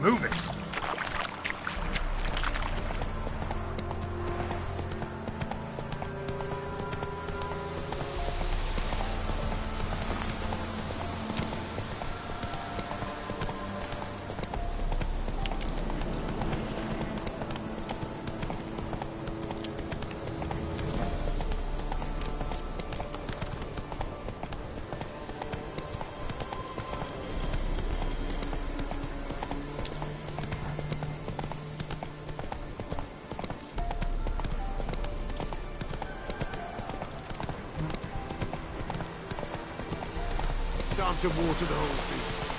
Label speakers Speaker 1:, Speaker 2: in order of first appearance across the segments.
Speaker 1: Move it!
Speaker 2: Time to water the horses.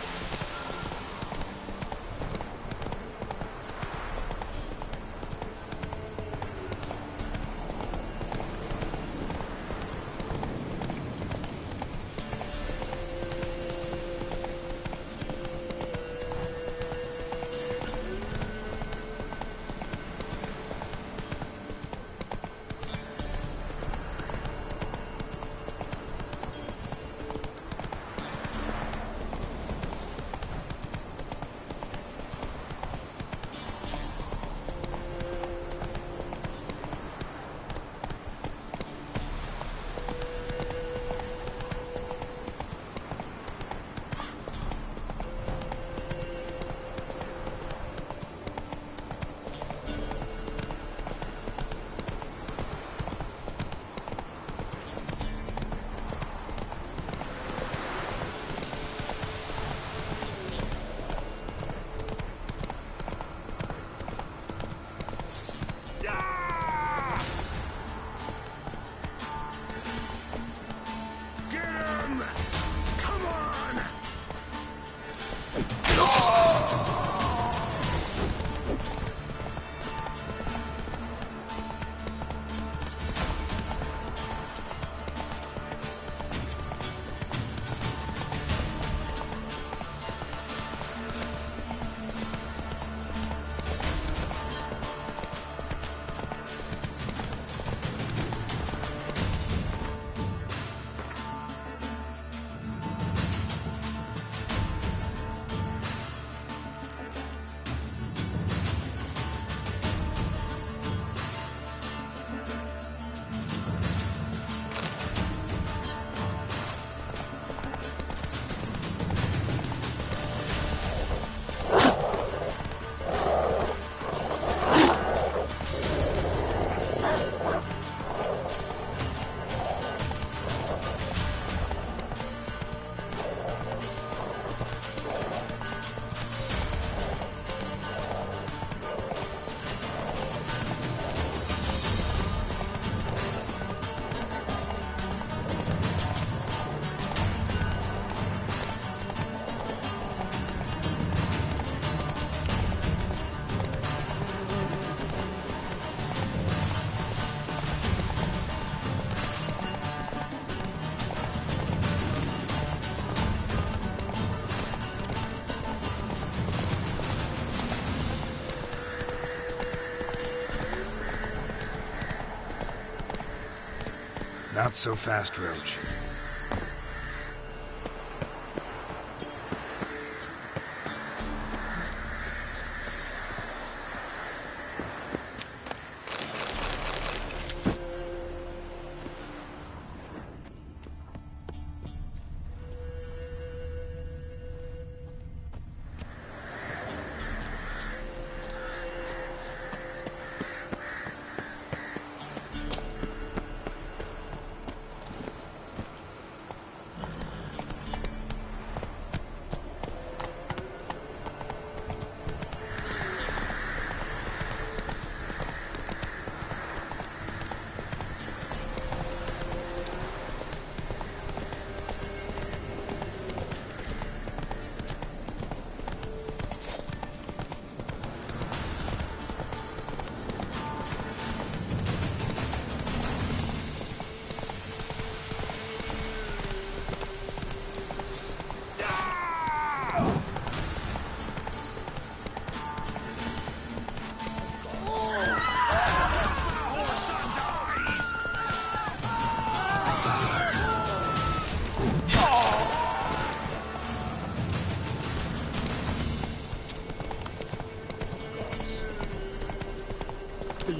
Speaker 1: Not so fast, Roach.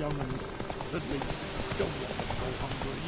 Speaker 2: young'uns. At least, don't let them go hungry.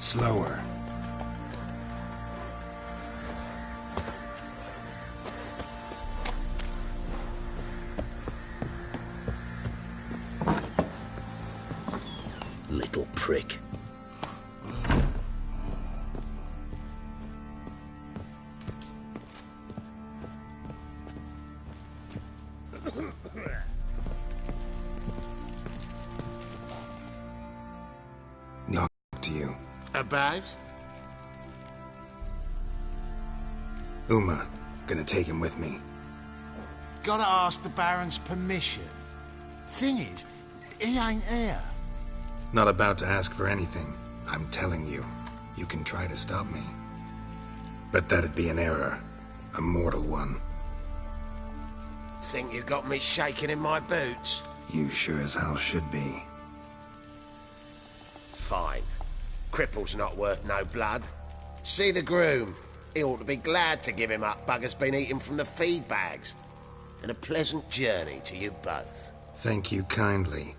Speaker 1: Slower.
Speaker 3: Little prick.
Speaker 1: Knock to you.
Speaker 2: About?
Speaker 1: Uma, gonna take him with me.
Speaker 2: Gotta ask the Baron's permission. Thing is, he ain't here.
Speaker 1: Not about to ask for anything. I'm telling you. You can try to stop me. But that'd be an error. A mortal one.
Speaker 2: Think you got me shaking in my boots?
Speaker 1: You sure as hell should be.
Speaker 4: Fine. Cripple's not worth no blood. See the groom. He ought to be glad to give him up. Bugger's been eating from the feed bags. And a pleasant journey to you both.
Speaker 1: Thank you kindly.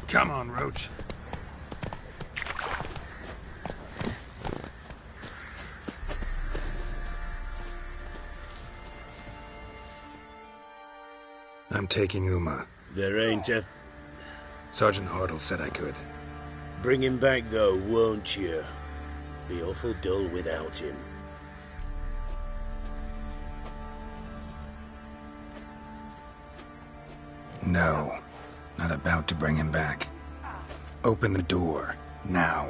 Speaker 1: Come on, Roach. I'm taking Uma.
Speaker 3: There ain't a...
Speaker 1: Sergeant Hartle said I could.
Speaker 3: Bring him back, though, won't you? Be awful dull without him.
Speaker 1: No. Not about to bring him back. Open the door. Now.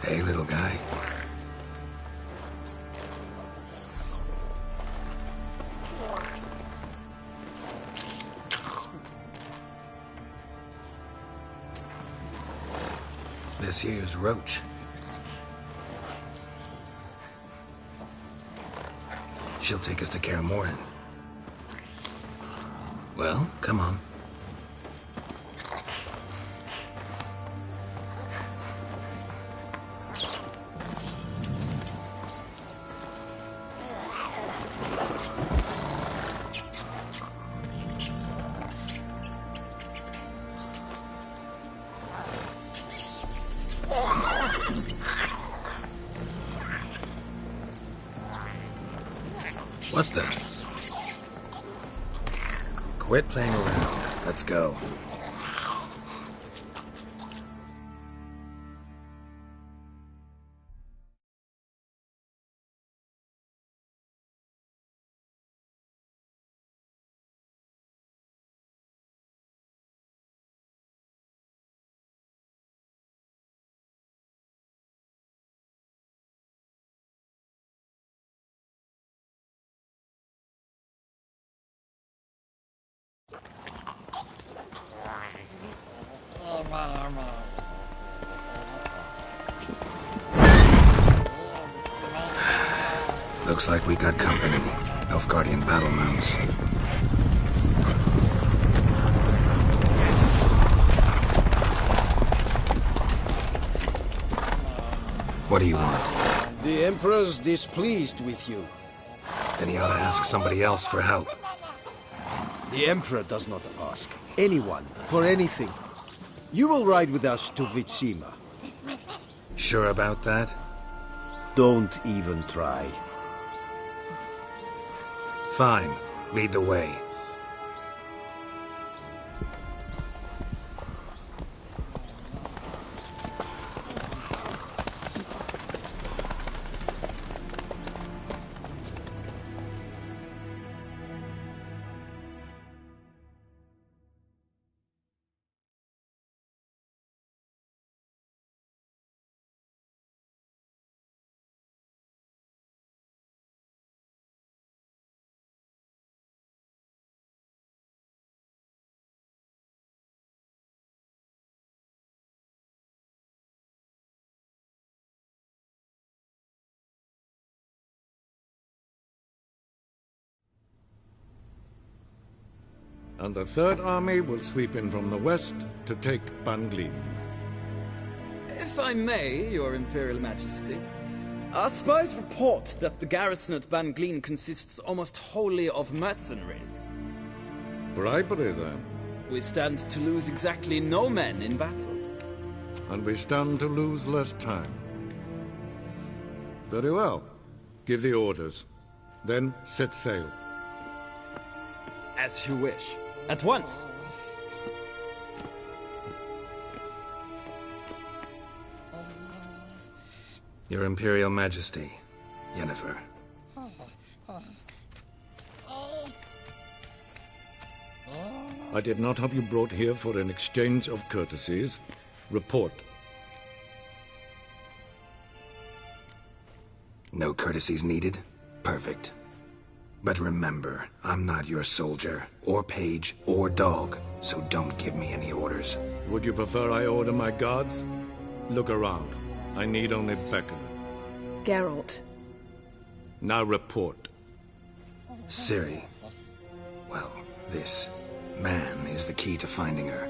Speaker 1: Hey, little guy. This here's Roach. She'll take us to Kaer Morhen. Well, come on. What the? Quit playing around. Let's go. Looks like we got company. Nilfgaardian battle mounts. What do you want?
Speaker 5: The Emperor's displeased with you.
Speaker 1: Then he ought to ask somebody else for help.
Speaker 5: The Emperor does not ask anyone for anything. You will ride with us to Vitsima.
Speaker 1: Sure about that?
Speaker 5: Don't even try.
Speaker 1: Fine. Lead the way.
Speaker 6: And the Third Army will sweep in from the west to take Banglin.
Speaker 7: If I may, Your Imperial Majesty, our spies report that the garrison at Banglin consists almost wholly of mercenaries.
Speaker 6: Bribery, then.
Speaker 7: We stand to lose exactly no men in battle.
Speaker 6: And we stand to lose less time. Very well. Give the orders. Then set sail.
Speaker 7: As you wish. At once!
Speaker 1: Your Imperial Majesty, Yennefer.
Speaker 6: I did not have you brought here for an exchange of courtesies. Report.
Speaker 1: No courtesies needed? Perfect. But remember, I'm not your soldier, or page, or dog, so don't give me any orders.
Speaker 6: Would you prefer I order my guards? Look around. I need only beckon.
Speaker 8: Geralt.
Speaker 6: Now report.
Speaker 1: Ciri. Well, this man is the key to finding her.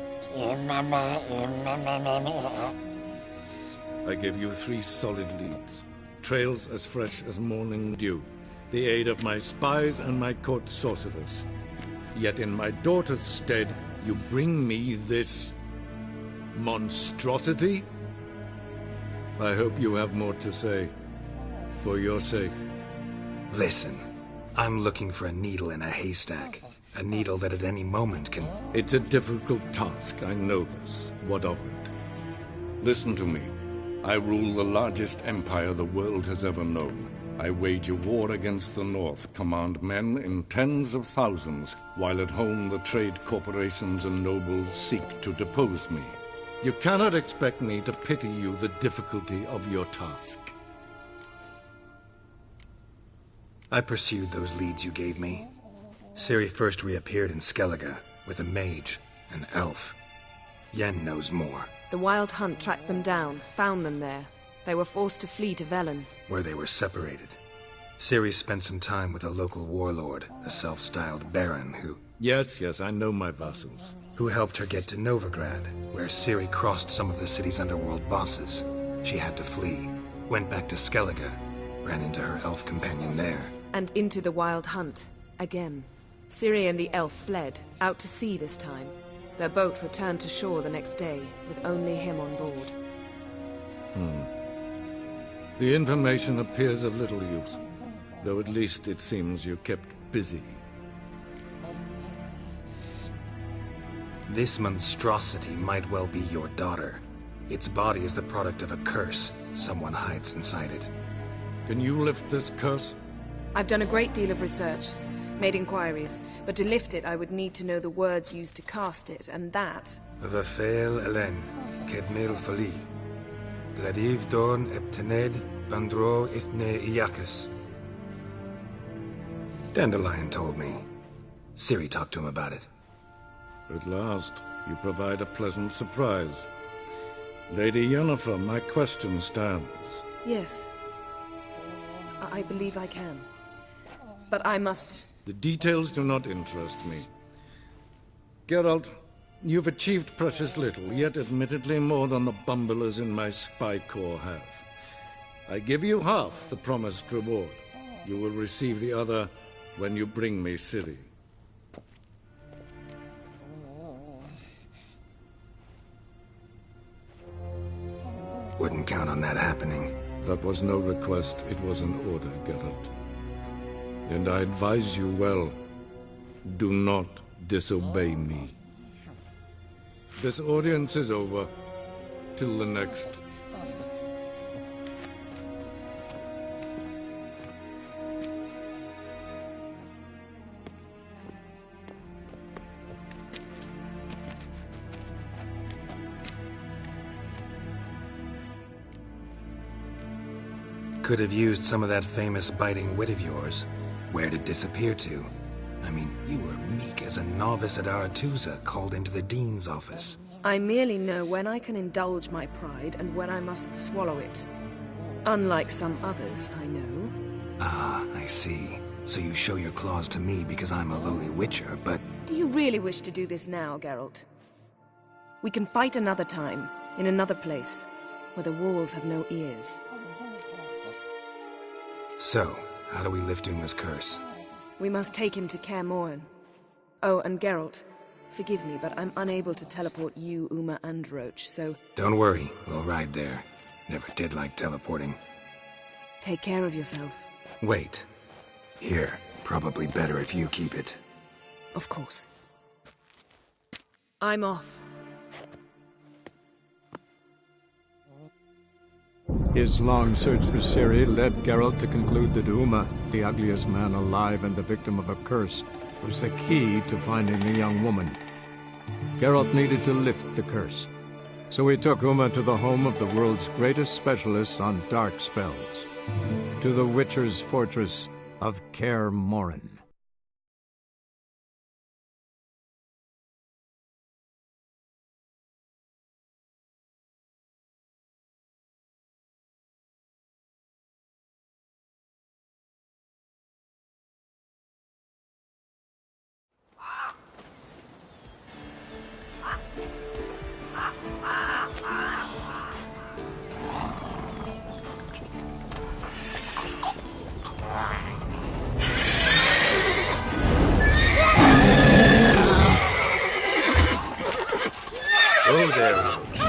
Speaker 6: I give you 3 solid leads. Trails as fresh as morning dew. The aid of my spies and my court sorcerers. Yet in my daughter's stead, you bring me this monstrosity? I hope you have more to say. For your sake.
Speaker 1: Listen, I'm looking for a needle in a haystack. A needle that at any moment can...
Speaker 6: It's a difficult task, I know this. What of it? Listen to me. I rule the largest empire the world has ever known. I wage a war against the North, command men in tens of thousands, while at home the trade corporations and nobles seek to depose me. You cannot expect me to pity you the difficulty of your task.
Speaker 1: I pursued those leads you gave me. Ciri first reappeared in Skellige with a mage, an elf. Yen knows more.
Speaker 8: The Wild Hunt tracked them down, found them there. They were forced to flee to Velen.
Speaker 1: Where they were separated. Ciri spent some time with a local warlord, a self-styled baron who...
Speaker 6: Yes, I know my vassals.
Speaker 1: Who helped her get to Novigrad, where Ciri crossed some of the city's underworld bosses. She had to flee, went back to Skellige, ran into her elf companion there.
Speaker 8: And into the Wild Hunt, again. Ciri and the elf fled, out to sea this time. Their boat returned to shore the next day, with only him on board.
Speaker 6: The information appears of little use, though at least it seems you kept busy.
Speaker 1: This monstrosity might well be your daughter. Its body is the product of a curse. Someone hides inside it.
Speaker 6: Can you lift this curse?
Speaker 8: I've done a great deal of research, made inquiries, but to lift it I would need to know the words used to cast it, and that...
Speaker 1: Vafel Elen, Kedmil Fali. Gladiv Dorn Eptened, Bandro Ithne Iakis. Dandelion told me. Ciri talked to him about it.
Speaker 6: At last, you provide a pleasant surprise. Lady Yennefer, my question stands.
Speaker 8: Yes. I believe I can. But I must...
Speaker 6: The details do not interest me. Geralt, you've achieved precious little, yet admittedly more than the bumblers in my spy corps have. I give you half the promised reward. You will receive the other when you bring me Ciri.
Speaker 1: Wouldn't count on that happening.
Speaker 6: That was no request, it was an order, Geralt. And I advise you well, do not disobey me. This audience is over. Till the next.
Speaker 1: Could have used some of that famous biting wit of yours. Where'd it disappear to? I mean, you were meek as a novice at Aretusa, called into the Dean's office.
Speaker 8: I merely know when I can indulge my pride and when I must swallow it. Unlike some others, I know.
Speaker 1: Ah, I see. So you show your claws to me because I'm a lowly witcher, but...
Speaker 8: Do you really wish to do this now, Geralt? We can fight another time, in another place, where the walls have no ears.
Speaker 1: So, how do we lift Uma's curse?
Speaker 8: We must take him to Kaer Morhen. Oh, and Geralt, forgive me, but I'm unable to teleport you, Uma, and Roach, so...
Speaker 1: Don't worry, we'll ride there. Never did like teleporting.
Speaker 8: Take care of yourself.
Speaker 1: Wait. Here, probably better if you keep it.
Speaker 8: Of course. I'm off.
Speaker 9: His long search for Ciri led Geralt to conclude that Uma, the ugliest man alive and the victim of a curse, was the key to finding the young woman. Geralt needed to lift the curse, so he took Uma to the home of the world's greatest specialist on dark spells, to the Witcher's fortress of Kaer Morhen.
Speaker 3: Oh, there, Roach.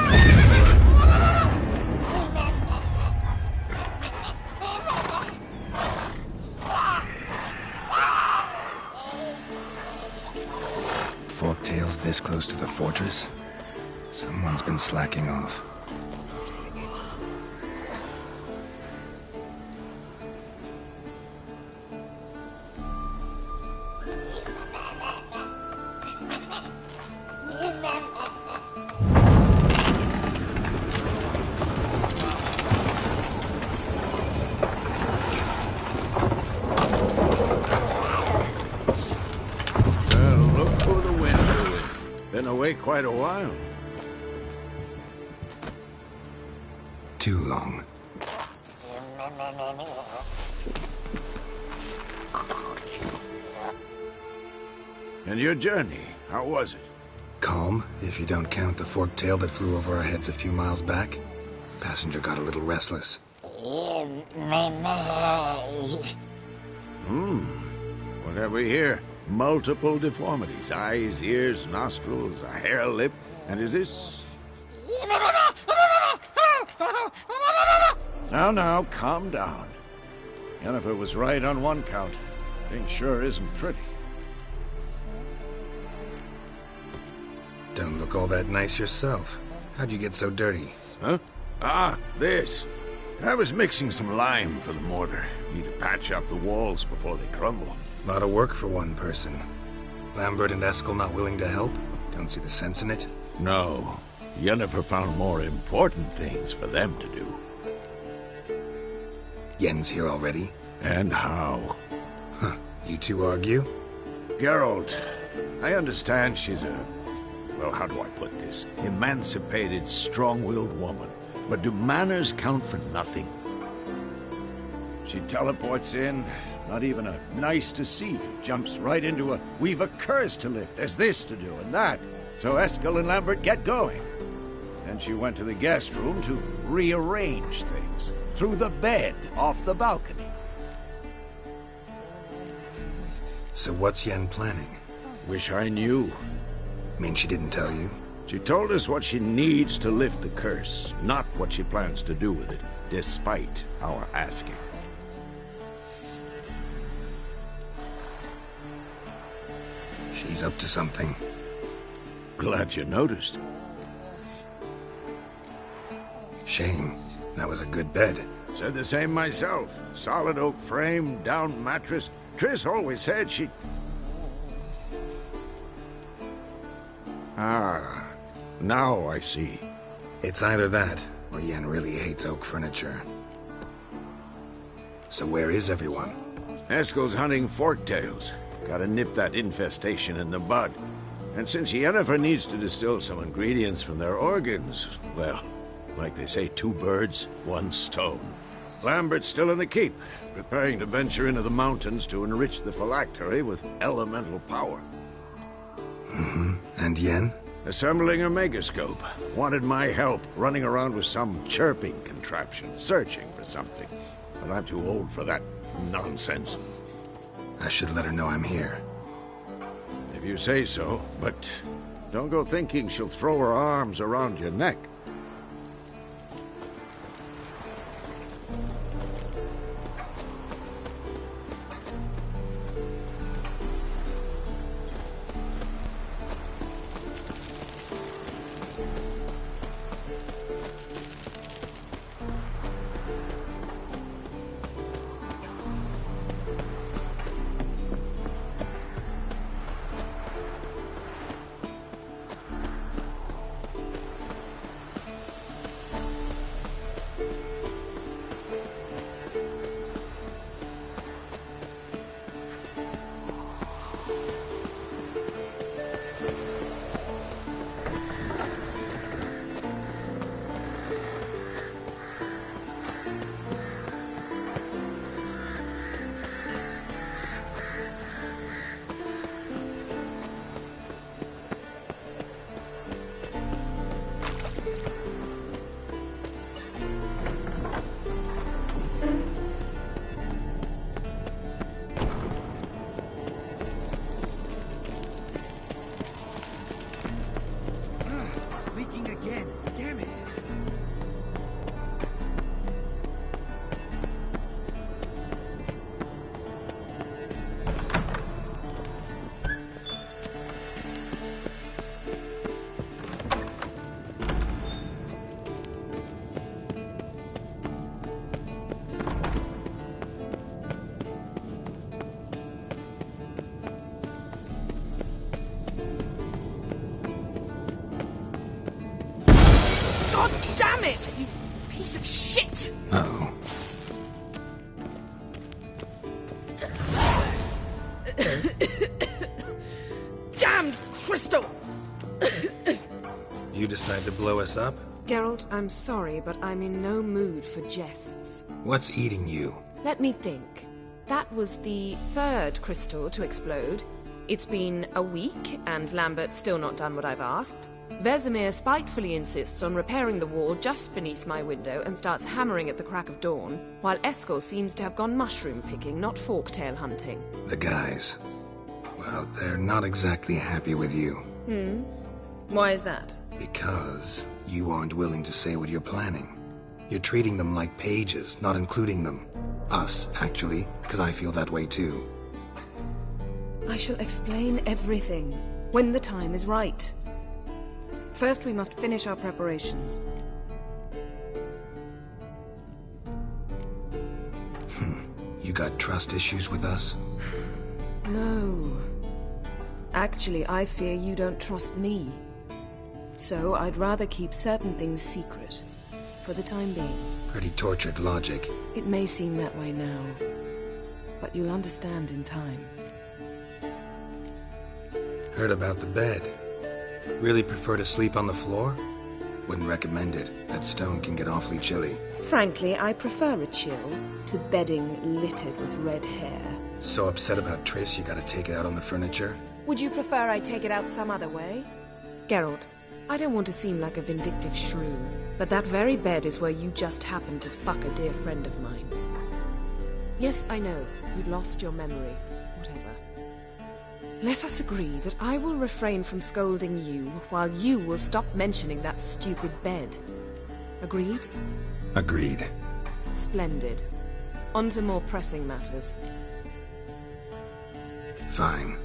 Speaker 1: Forktails this close to the fortress? Someone's been slacking off.
Speaker 10: Been away quite a while.
Speaker 1: Too long.
Speaker 10: And your journey, how was it?
Speaker 1: Calm, if you don't count the forked tail that flew over our heads a few miles back. Passenger got a little restless.
Speaker 10: What have we here? Multiple deformities. Eyes, ears, nostrils, a hair lip. And is this... Now, calm down. Yennefer was right on one count. Thing sure isn't pretty.
Speaker 1: Don't look all that nice yourself. How'd you get so dirty?
Speaker 10: Huh? Ah, this. I was mixing some lime for the mortar. Need to patch up the walls before they crumble.
Speaker 1: A lot of work for one person. Lambert and Eskel not willing to help? Don't see the sense in it?
Speaker 10: No. Yennefer found more important things for them to do.
Speaker 1: Yen's here already?
Speaker 10: And how?
Speaker 1: Huh. You two argue?
Speaker 10: Geralt, I understand she's a... well, how do I put this? Emancipated, strong-willed woman. But do manners count for nothing? She teleports in, not even a nice to see you, jumps right into a we've a curse to lift, there's this to do and that. So Eskel and Lambert get going. Then she went to the guest room to rearrange things. Through the bed, off the balcony.
Speaker 1: So what's Yen planning?
Speaker 10: Wish I knew.
Speaker 1: Mean she didn't tell you?
Speaker 10: She told us what she needs to lift the curse, not what she plans to do with it, despite our asking.
Speaker 1: She's up to something.
Speaker 10: Glad you noticed.
Speaker 1: Shame. That was a good bed.
Speaker 10: Said the same myself. Solid oak frame, down mattress. Triss always said she... Ah, now I see.
Speaker 1: It's either that, or Yen really hates oak furniture. So where is everyone?
Speaker 10: Eskel's hunting forktails. Gotta nip that infestation in the bud. And since Yennefer needs to distill some ingredients from their organs, well, like they say, 2 birds, 1 stone. Lambert's still in the keep, preparing to venture into the mountains to enrich the phylactery with elemental power.
Speaker 1: And Yen?
Speaker 10: Assembling a megascope. Wanted my help running around with some chirping contraption, searching for something. But I'm too old for that nonsense.
Speaker 1: I should let her know I'm here.
Speaker 10: If you say so, but don't go thinking she'll throw her arms around your neck.
Speaker 8: God damn it, you piece of shit!
Speaker 1: Uh-oh.
Speaker 8: Damned crystal!
Speaker 1: You decide to blow us up?
Speaker 8: Geralt, I'm sorry, but I'm in no mood for jests.
Speaker 1: What's eating you?
Speaker 8: Let me think. That was the third crystal to explode. It's been a week, and Lambert's still not done what I've asked. Vesemir spitefully insists on repairing the wall just beneath my window and starts hammering at the crack of dawn, while Eskel seems to have gone mushroom picking, not forktail hunting.
Speaker 1: The guys. Well, they're not exactly happy with you.
Speaker 8: Why is that?
Speaker 1: Because you aren't willing to say what you're planning. You're treating them like pages, not including them. Us, actually, because I feel that way too.
Speaker 8: I shall explain everything when the time is right. First, we must finish our preparations.
Speaker 1: You got trust issues with us?
Speaker 8: No. Actually, I fear you don't trust me. So I'd rather keep certain things secret, for the time being.
Speaker 1: Pretty tortured logic.
Speaker 8: It may seem that way now, but you'll understand in time.
Speaker 1: Heard about the bed. Really prefer to sleep on the floor? Wouldn't recommend it. That stone can get awfully chilly.
Speaker 8: Frankly, I prefer a chill to bedding littered with red hair.
Speaker 1: So upset about Triss you gotta take it out on the furniture?
Speaker 8: Would you prefer I take it out some other way? Geralt, I don't want to seem like a vindictive shrew, but that very bed is where you just happened to fuck a dear friend of mine. Yes, I know, you'd lost your memory. Whatever. Let us agree that I will refrain from scolding you, while you will stop mentioning that stupid bed. Agreed?
Speaker 1: Agreed.
Speaker 8: Splendid. On to more pressing matters.
Speaker 1: Fine.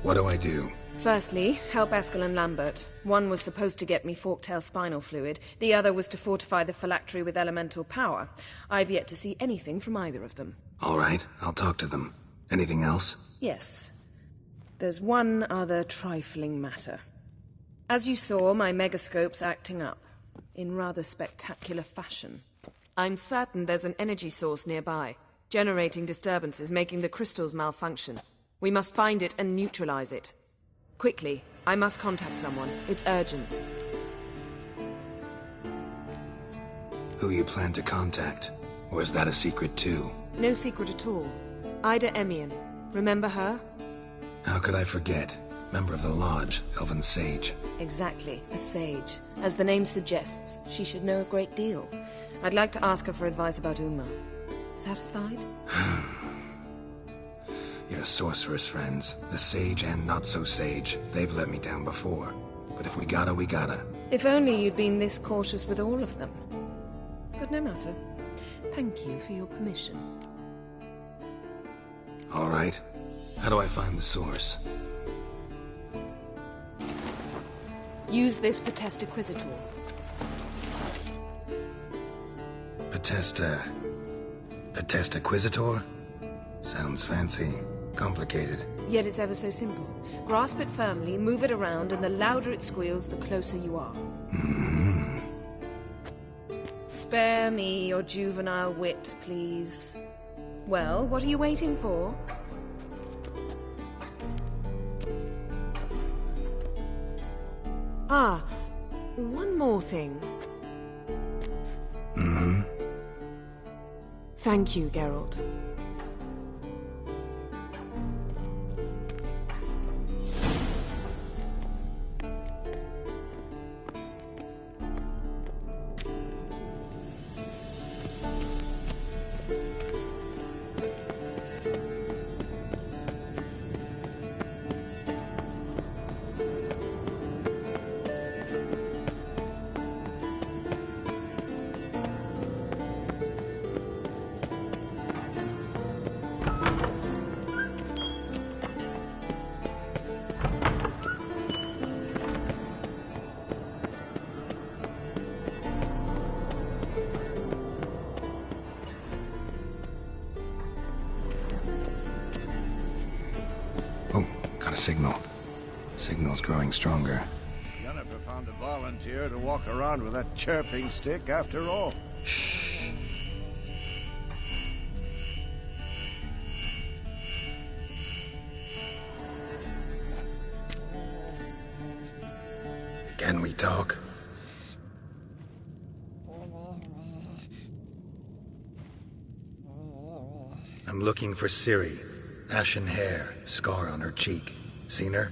Speaker 1: What do I do?
Speaker 8: Firstly, help Eskel and Lambert. One was supposed to get me forktail spinal fluid, the other was to fortify the phylactery with elemental power. I've yet to see anything from either of them.
Speaker 1: All right, I'll talk to them. Anything else?
Speaker 8: Yes. There's one other trifling matter. As you saw, my megascope's acting up, in rather spectacular fashion. I'm certain there's an energy source nearby, generating disturbances, making the crystals malfunction. We must find it and neutralize it. Quickly, I must contact someone. It's urgent.
Speaker 1: Who you plan to contact? Or is that a secret too?
Speaker 8: No secret at all. Ida Emian. Remember her?
Speaker 1: How could I forget? Member of the Lodge, Elven Sage.
Speaker 8: Exactly, a sage. As the name suggests, she should know a great deal. I'd like to ask her for advice about Uma. Satisfied?
Speaker 1: Your sorceress friends, the sage and not-so-sage, they've let me down before. But if we gotta, we gotta.
Speaker 8: If only you'd been this cautious with all of them. But no matter. Thank you for your permission.
Speaker 1: All right. How do I find the source?
Speaker 8: Use this Potesta Quisitor.
Speaker 1: Potesta Quisitor? Sounds fancy. Complicated.
Speaker 8: Yet it's ever so simple. Grasp it firmly, move it around, and the louder it squeals, the closer you are. Spare me your juvenile wit, please. Well, what are you waiting for? Ah, one more thing. Thank you, Geralt.
Speaker 1: Signal. Signal's growing stronger.
Speaker 10: You never found a volunteer to walk around with that chirping stick after all.
Speaker 1: Shh. Can we talk? I'm looking for Ciri. Ashen hair, scar on her cheek. Seen her?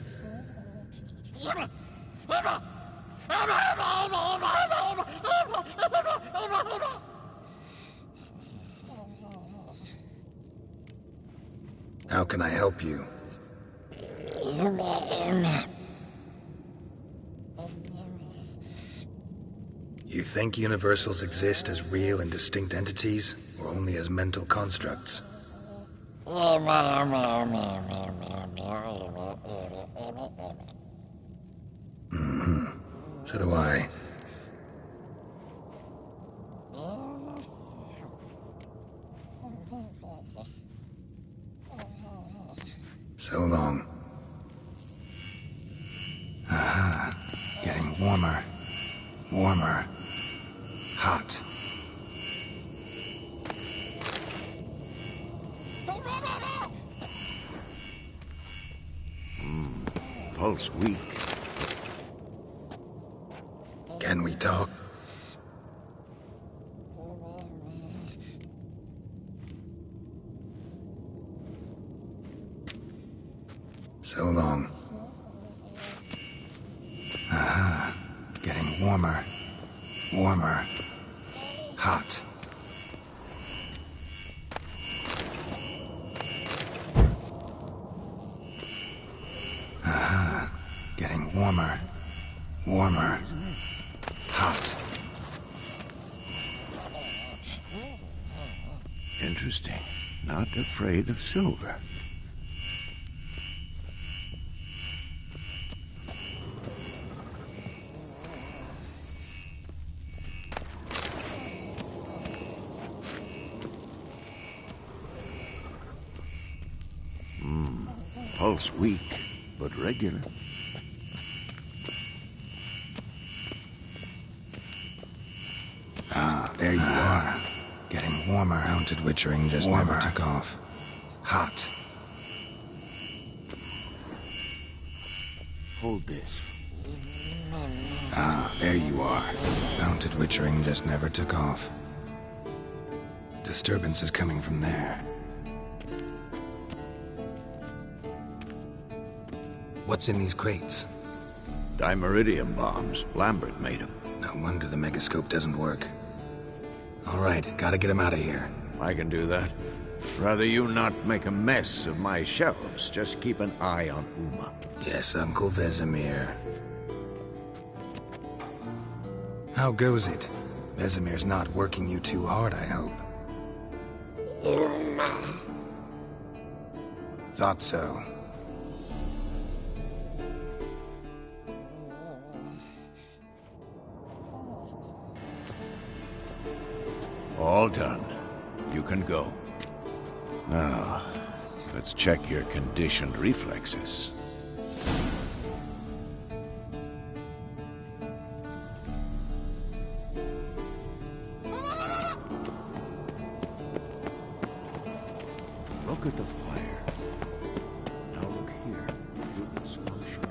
Speaker 1: How can I help you? You think universals exist as real and distinct entities, or only as mental constructs? Mm-hmm. So do I. So long. Aha. Getting warmer. Warmer. Hot.
Speaker 10: Pulse weak.
Speaker 1: Can we talk? So long. Aha. Getting warmer. Warmer. Hot. Aha. Getting warmer. Warmer. Hot.
Speaker 10: Interesting. Not afraid of silver. Pulse weak, but regular.
Speaker 1: Ah, there you are. Getting warmer. Mounted witchering just never took off. Hot.
Speaker 10: Hold this.
Speaker 1: Ah, there you are. Mounted witchering just never took off. Disturbance is coming from there. What's in these crates?
Speaker 10: Dimeridium bombs. Lambert made them.
Speaker 1: No wonder the megascope doesn't work. All right, gotta get him out of here.
Speaker 10: I can do that. Rather you not make a mess of my shelves. Just keep an eye on Uma.
Speaker 1: Yes, Uncle Vesemir. How goes it? Vesemir's not working you too hard, I hope. Thought so.
Speaker 10: All done. You can go. Now, let's check your conditioned reflexes. Look at the fire. Now look here. Mutants function.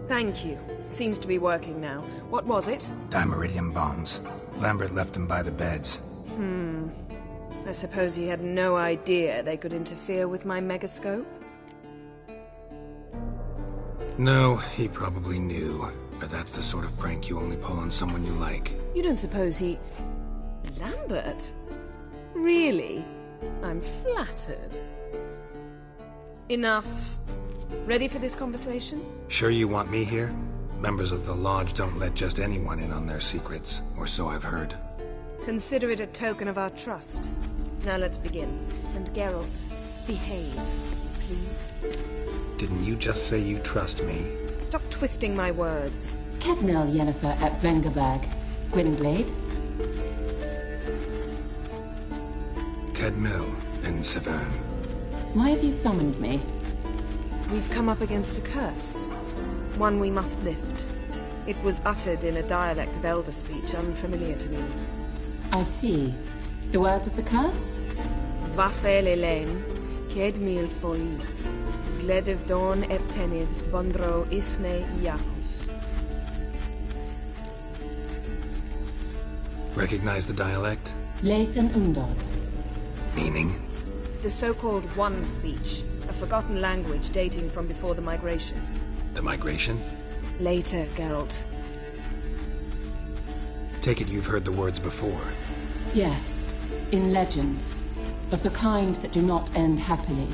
Speaker 8: Thank you. Seems to be working now. What was it?
Speaker 1: Dimeridium bombs. Lambert left them by the beds.
Speaker 8: I suppose he had no idea they could interfere with my megascope?
Speaker 1: No, he probably knew. But that's the sort of prank you only pull on someone you like.
Speaker 8: You don't suppose he... Lambert? Really? I'm flattered. Enough. Ready for this conversation?
Speaker 1: Sure you want me here? Members of the Lodge don't let just anyone in on their secrets, or so I've heard.
Speaker 8: Consider it a token of our trust. Now let's begin. And Geralt, behave, please.
Speaker 1: Didn't you just say you trust me?
Speaker 8: Stop twisting my words.
Speaker 11: Kednel Yennefer at Vengerbag. Gwynblade.
Speaker 1: Kedmil and Severn.
Speaker 11: Why have you summoned me?
Speaker 8: We've come up against a curse. One we must lift. It was uttered in a dialect of Elder speech unfamiliar to me.
Speaker 11: I see. The words of the curse?
Speaker 8: Vafel Elaine, Ked mil foli, Gledev don eptenid, Bondro isne iacus.
Speaker 1: Recognize the dialect?
Speaker 11: Lathan Undod.
Speaker 1: Meaning?
Speaker 8: The so-called One speech, a forgotten language dating from before the migration.
Speaker 1: The migration?
Speaker 8: Later, Geralt.
Speaker 1: Take it you've heard the words before.
Speaker 11: Yes, in legends. Of the kind that do not end happily.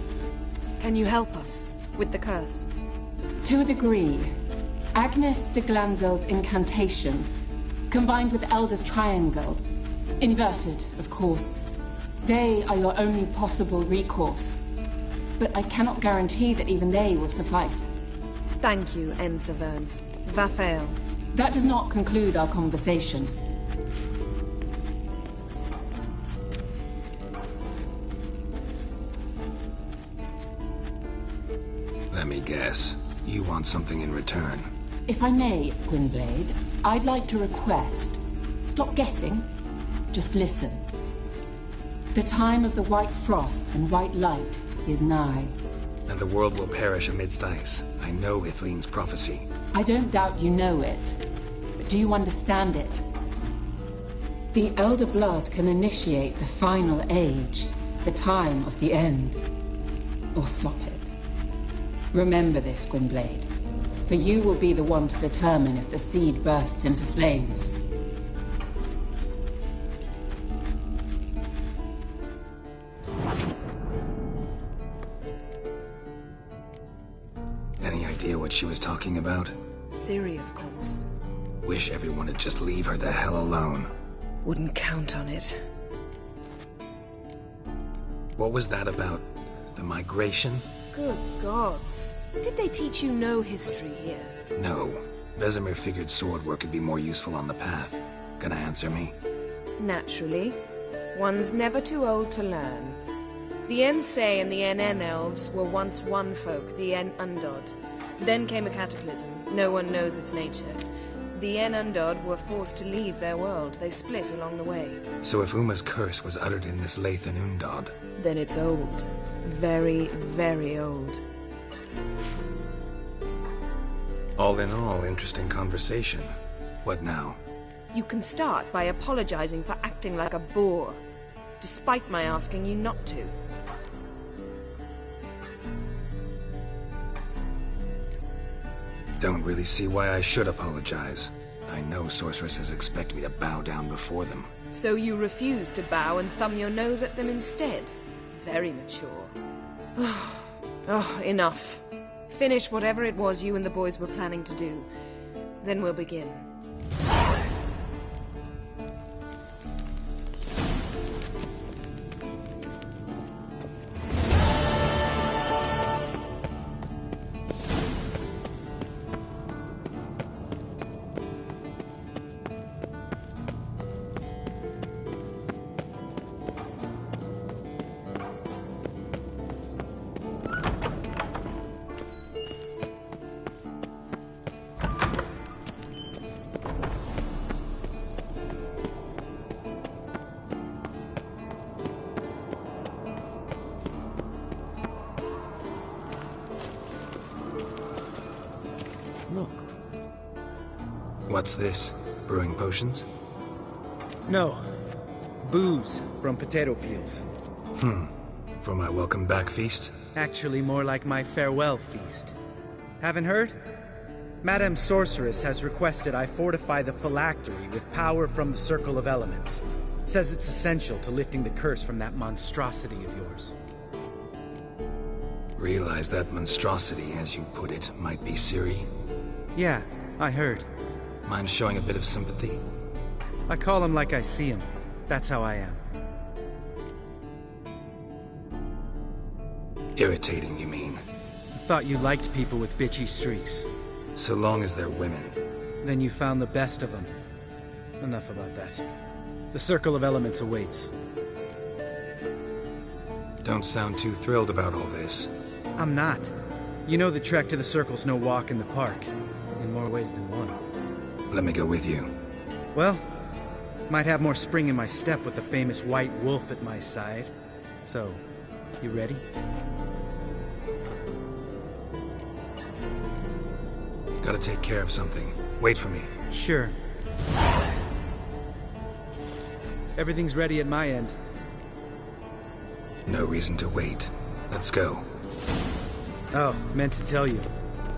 Speaker 8: Can you help us with the curse?
Speaker 11: To a degree. Agnes de Glanville's incantation, combined with Elder's triangle, inverted, of course. They are your only possible recourse. But I cannot guarantee that even they will suffice.
Speaker 8: Thank you, Ensavern. Vafael.
Speaker 11: That does not conclude our conversation.
Speaker 1: Let me guess. You want something in return.
Speaker 11: If I may, Gwynblade, I'd like to request. Stop guessing. Just listen. The time of the white frost and white light is nigh.
Speaker 1: And the world will perish amidst ice. I know Ithleen's prophecy.
Speaker 11: I don't doubt you know it. But do you understand it? The Elder Blood can initiate the final age, the time of the end. Or stop it. Remember this, Gwynblade. For you will be the one to determine if the seed bursts into flames.
Speaker 1: Any idea what she was talking about?
Speaker 8: Ciri, of course.
Speaker 1: Wish everyone would just leave her the hell alone.
Speaker 8: Wouldn't count on it.
Speaker 1: What was that about? The migration?
Speaker 8: Good gods. Did they teach you no history here?
Speaker 1: No. Vesemir figured sword work would be more useful on the path. Gonna answer me?
Speaker 8: Naturally. One's never too old to learn. The Ensei and the NN elves were once one folk, the En Undod. Then came a cataclysm. No one knows its nature. The En Undod were forced to leave their world. They split along the way.
Speaker 1: So if Uma's curse was uttered in this Lathan Undod,
Speaker 8: then it's old. Very, very old.
Speaker 1: All in all, interesting conversation. What now?
Speaker 8: You can start by apologizing for acting like a boor, despite my asking you not to.
Speaker 1: Don't really see why I should apologize. I know sorceresses expect me to bow down before them.
Speaker 8: So you refuse to bow and thumb your nose at them instead? Very mature. Oh, enough. Finish whatever it was you and the boys were planning to do. Then we'll begin.
Speaker 1: What's this? Brewing potions?
Speaker 12: No. Booze from potato peels.
Speaker 1: For my welcome back feast?
Speaker 12: Actually more like my farewell feast. Haven't heard? Madame Sorceress has requested I fortify the phylactery with power from the Circle of Elements. Says it's essential to lifting the curse from that monstrosity of yours.
Speaker 1: Realize that monstrosity, as you put it, might be Ciri?
Speaker 12: Yeah, I heard.
Speaker 1: Mind showing a bit of sympathy?
Speaker 12: I call him like I see him. That's how I am.
Speaker 1: Irritating, you mean?
Speaker 12: I thought you liked people with bitchy streaks.
Speaker 1: So long as they're women.
Speaker 12: Then you found the best of them. Enough about that. The Circle of Elements awaits.
Speaker 1: Don't sound too thrilled about all this.
Speaker 12: I'm not. You know the trek to the Circle's no walk in the park. In more ways than one.
Speaker 1: Let me go with you.
Speaker 12: Well, might have more spring in my step with the famous white wolf at my side. So, you ready?
Speaker 1: Gotta take care of something. Wait for me.
Speaker 12: Sure. Everything's ready at my end.
Speaker 1: No reason to wait. Let's go.
Speaker 12: Oh, meant to tell you.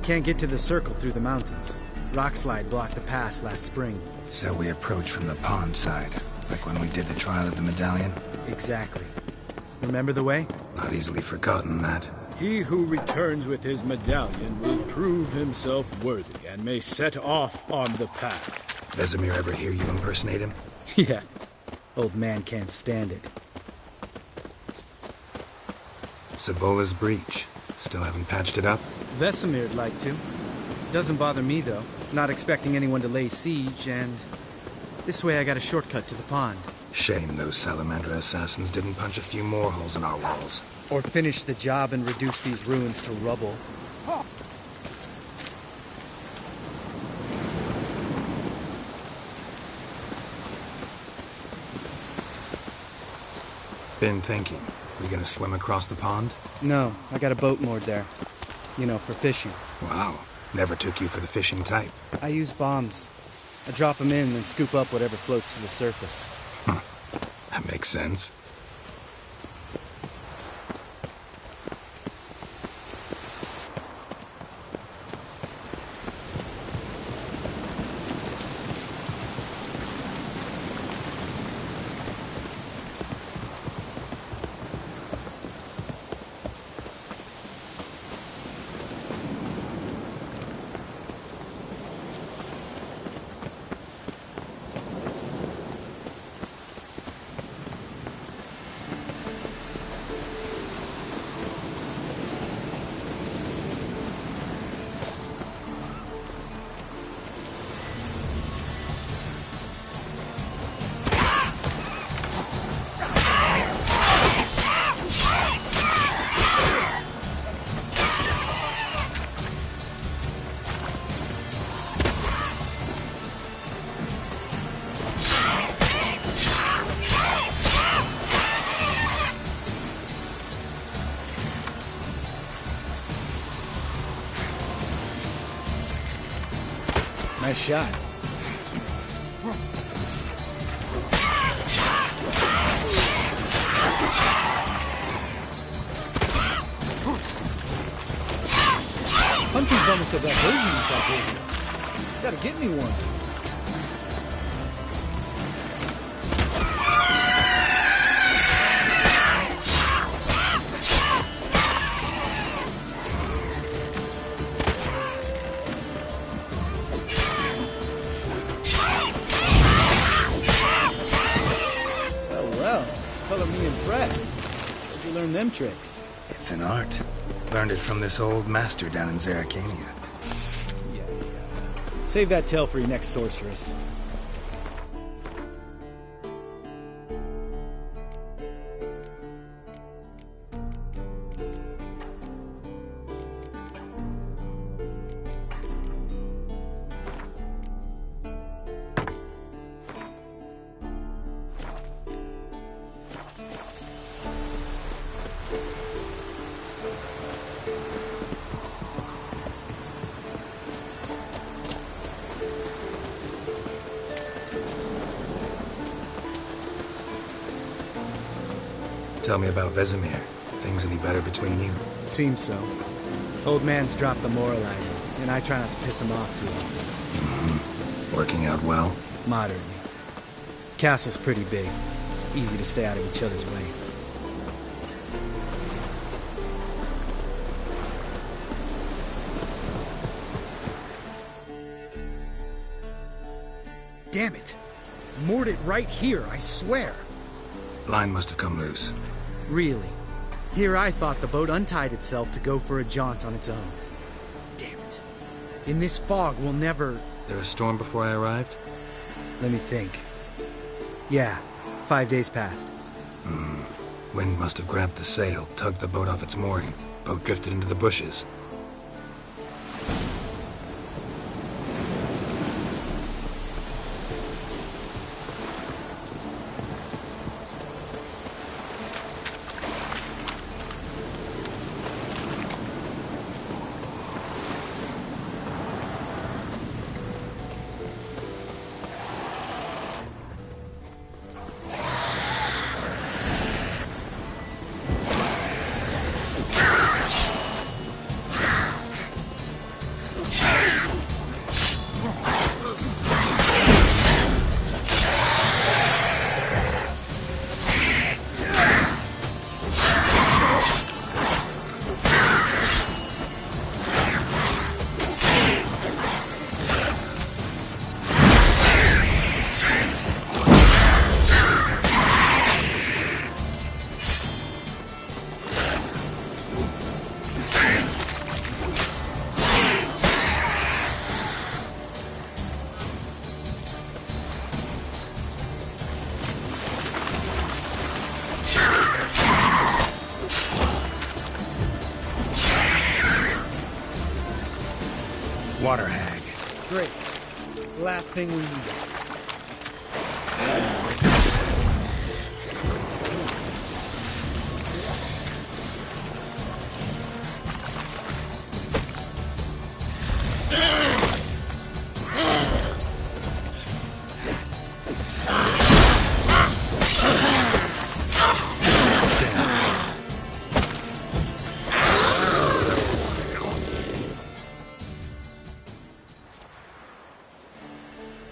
Speaker 12: Can't get to the Circle through the mountains. Rockslide blocked the pass last spring.
Speaker 1: So we approach from the pond side, like when we did the trial of the medallion?
Speaker 12: Exactly. Remember the way?
Speaker 1: Not easily forgotten, that.
Speaker 3: He who returns with his medallion will prove himself worthy and may set off on the path.
Speaker 1: Vesemir ever hear you impersonate him?
Speaker 12: Yeah. Old man can't stand it.
Speaker 1: Savola's breach. Still haven't patched it up?
Speaker 12: Vesemir'd like to. Doesn't bother me, though. Not expecting anyone to lay siege, and... this way I got a shortcut to the pond.
Speaker 1: Shame those Salamander assassins didn't punch a few more holes in our walls.
Speaker 12: Or finish the job and reduce these ruins to rubble.
Speaker 1: Been thinking. We gonna swim across the pond?
Speaker 12: No, I got a boat moored there. You know, for fishing.
Speaker 1: Wow. Never took you for the fishing type.
Speaker 12: I use bombs. I drop them in and scoop up whatever floats to the surface.
Speaker 1: Huh. That makes sense.
Speaker 12: Nice shot. Hunting's almost of that version you thought, baby. Gotta get me one. Color me impressed. Where'd you learn them tricks?
Speaker 1: It's an art. Learned it from this old master down in Zerrikania.
Speaker 12: Yeah. Save that tale for your next sorceress.
Speaker 1: Tell me about Vesemir. Things any better between you?
Speaker 12: Seems so. Old man's dropped the moralizing, and I try not to piss him off too long.
Speaker 1: Mm-hmm. Working out well?
Speaker 12: Moderately. Castle's pretty big. Easy to stay out of each other's way. Damn it! Moored it right here, I swear!
Speaker 1: Line must have come loose.
Speaker 12: Really? Here I thought the boat untied itself to go for a jaunt on its own. Damn it. In this fog, we'll never...
Speaker 1: There a storm before I arrived?
Speaker 12: Let me think. Yeah, 5 days passed.
Speaker 1: Wind must have grabbed the sail, tugged the boat off its mooring. Boat drifted into the bushes. Water hag.
Speaker 12: Great. Last thing we need.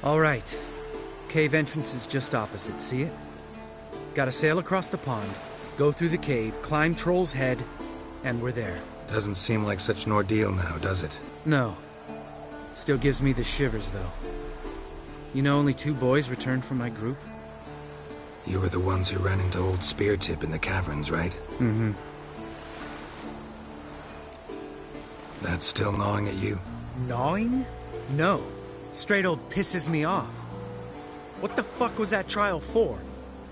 Speaker 12: All right. Cave entrance is just opposite, see it? Gotta sail across the pond, go through the cave, climb Troll's Head, and we're there.
Speaker 1: Doesn't seem like such an ordeal now, does it?
Speaker 12: No. Still gives me the shivers, though. You know only 2 boys returned from my group?
Speaker 1: You were the ones who ran into old Speartip in the caverns, right?
Speaker 12: Mm-hmm.
Speaker 1: That's still gnawing at you?
Speaker 12: Gnawing? No. Straight old pisses me off. What the fuck was that trial for?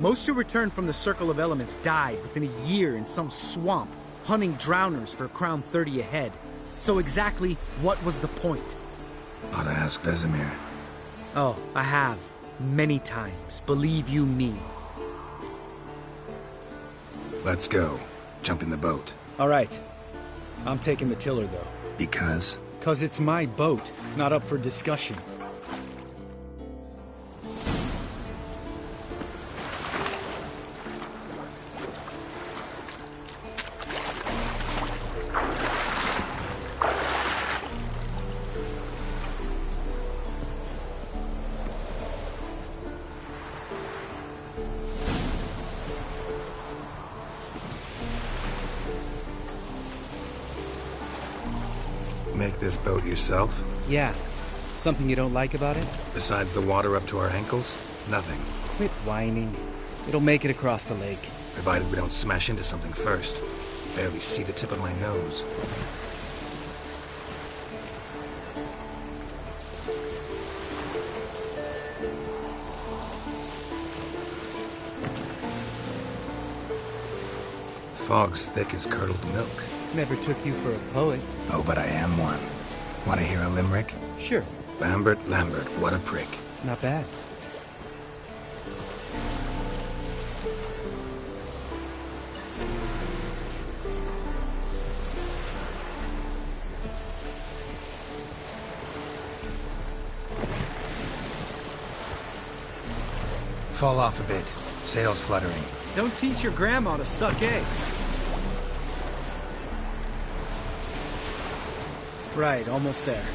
Speaker 12: Most who returned from the Circle of Elements died within a year in some swamp, hunting drowners for a crown 30 a head. So exactly what was the point?
Speaker 1: Ought to ask Vesemir.
Speaker 12: Oh, I have. Many times. Believe you me.
Speaker 1: Let's go. Jump in the boat.
Speaker 12: All right. I'm taking the tiller, though.
Speaker 1: Because?
Speaker 12: 'Cause it's my boat, not up for discussion.
Speaker 1: Make this boat yourself?
Speaker 12: Yeah. Something you don't like about it?
Speaker 1: Besides the water up to our ankles? Nothing.
Speaker 12: Quit whining. It'll make it across the lake.
Speaker 1: Provided we don't smash into something first. Barely see the tip of my nose. Fog's thick as curdled milk.
Speaker 12: Never took you for a poet.
Speaker 1: Oh, but I am one. Want to hear a limerick?
Speaker 12: Sure.
Speaker 1: Lambert, what a prick.
Speaker 12: Not bad.
Speaker 1: Fall off a bit. Sails fluttering.
Speaker 12: Don't teach your grandma to suck eggs. Right, almost there.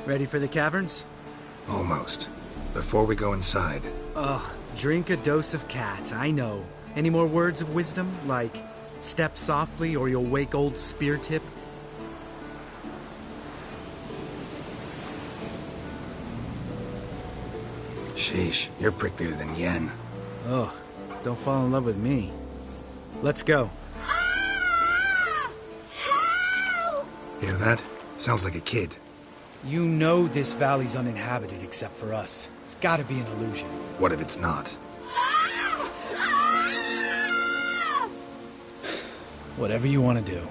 Speaker 12: Ready for the caverns?
Speaker 1: Almost. Before we go inside...
Speaker 12: Ugh, drink a dose of cat, I know. Any more words of wisdom, like, step softly or you'll wake old Speartip?
Speaker 1: Sheesh, you're pricklier than Yen.
Speaker 12: Ugh, don't fall in love with me. Let's go.
Speaker 1: Hear that? Sounds like a kid.
Speaker 12: You know this valley's uninhabited except for us. It's gotta be an illusion.
Speaker 1: What if it's not?
Speaker 12: Whatever you want to do.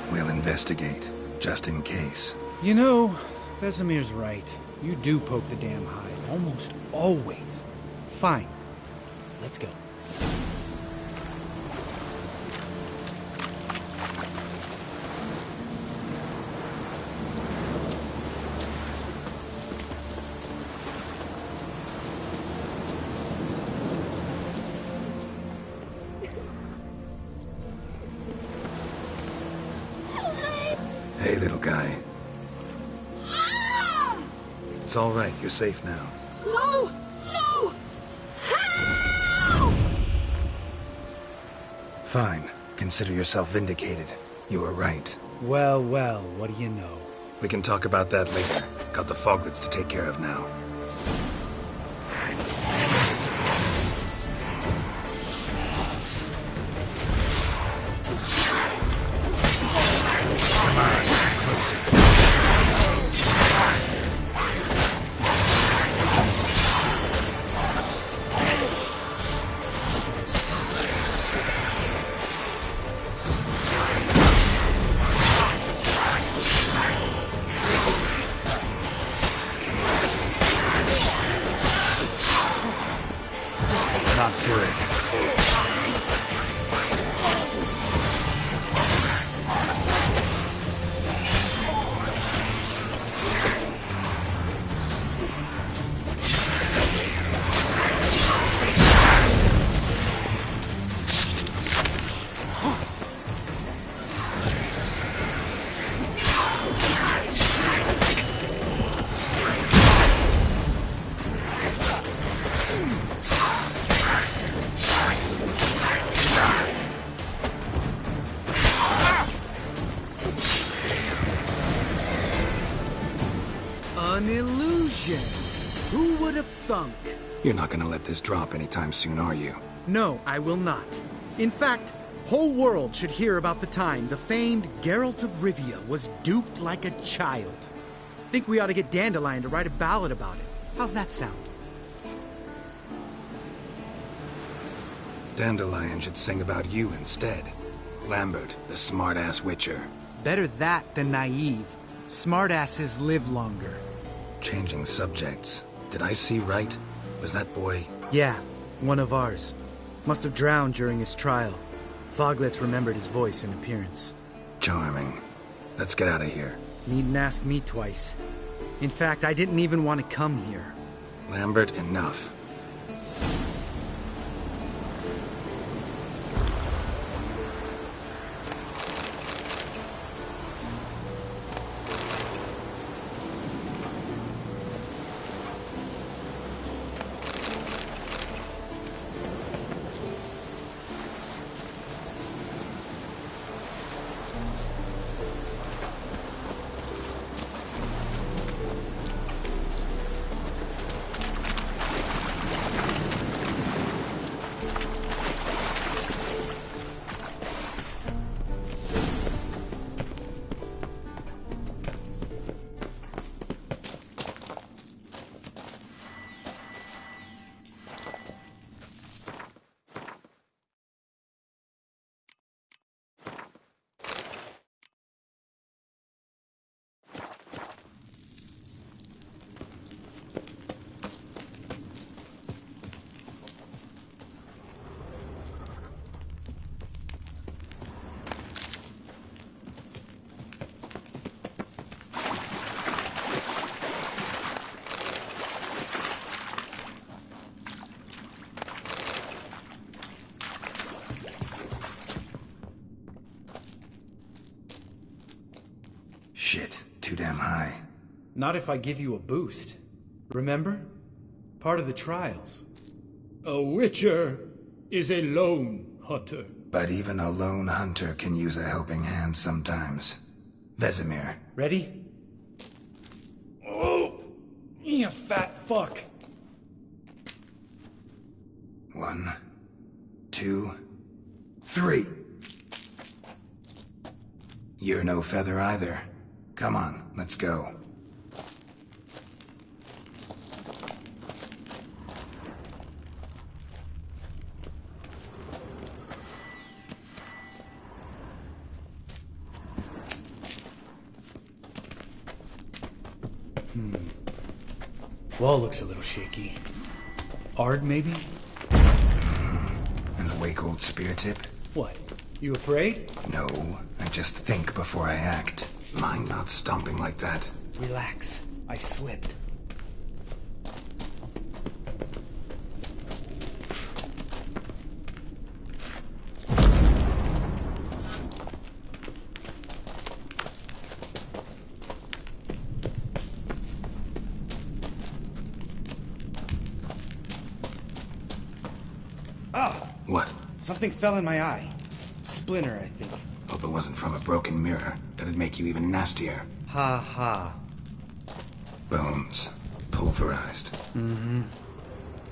Speaker 1: We'll investigate, just in case.
Speaker 12: You know, Vesemir's right. You do poke the damn hive, almost always. Fine. Let's go.
Speaker 1: Hey, little guy. It's all right. You're safe now.
Speaker 13: No! No!
Speaker 1: Fine. Consider yourself vindicated. You were right.
Speaker 12: Well, well, what do you know?
Speaker 1: We can talk about that later. Got the foglets to take care of now. Come on, closer. Not good.
Speaker 12: An illusion. Who would have thunk?
Speaker 1: You're not gonna let this drop anytime soon, are you?
Speaker 12: No, I will not. In fact, whole world should hear about the time the famed Geralt of Rivia was duped like a child. Think we ought to get Dandelion to write a ballad about it. How's that sound?
Speaker 1: Dandelion should sing about you instead. Lambert, the smart-ass witcher.
Speaker 12: Better that than naive. Smartasses live longer.
Speaker 1: Changing subjects. Did I see right? Was that boy...
Speaker 12: Yeah, one of ours. Must have drowned during his trial. Foglets remembered his voice and appearance.
Speaker 1: Charming. Let's get out of here.
Speaker 12: Needn't ask me twice. In fact, I didn't even want to come here.
Speaker 1: Lambert, enough. Shit, too damn high.
Speaker 12: Not if I give you a boost. Remember? Part of the trials.
Speaker 3: A witcher is a lone hunter.
Speaker 1: But even a lone hunter can use a helping hand sometimes. Vesemir.
Speaker 12: Ready? Oh, you fat fuck.
Speaker 1: 1, 2, 3. You're no feather either. Come on, let's go.
Speaker 12: Wall looks a little shaky. Ard, maybe?
Speaker 1: And a wake-old spear tip?
Speaker 12: What? You afraid?
Speaker 1: No, I just think before I act. Mind not stomping like that.
Speaker 12: Relax. I slipped.
Speaker 1: What?
Speaker 12: Something fell in my eye. Splinter, I think.
Speaker 1: Hope it wasn't from a broken mirror. That'd make you even nastier.
Speaker 12: Ha ha.
Speaker 1: Bones. Pulverized.
Speaker 12: Mm-hmm.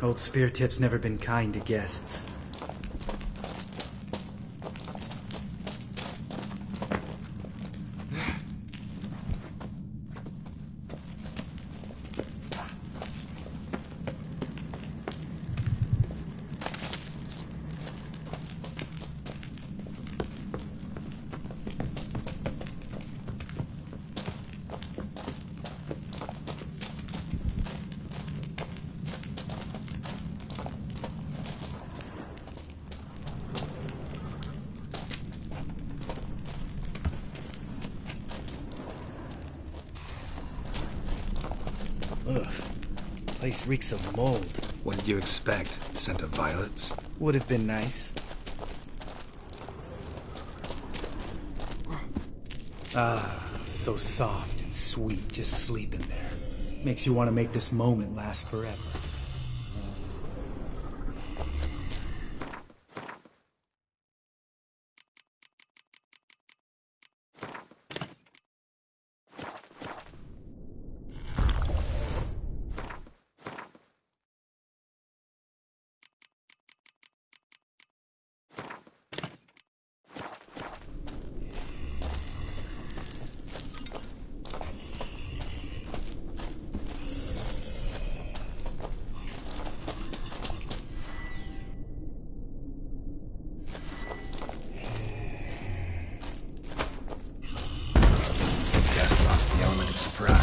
Speaker 12: Old spear tip's never been kind to guests. Ugh. Place reeks of mold.
Speaker 1: What did you expect? Scent of violets?
Speaker 12: Would have been nice. Ah, so soft and sweet, just sleeping there. Makes you want to make this moment last forever.
Speaker 1: The element of surprise.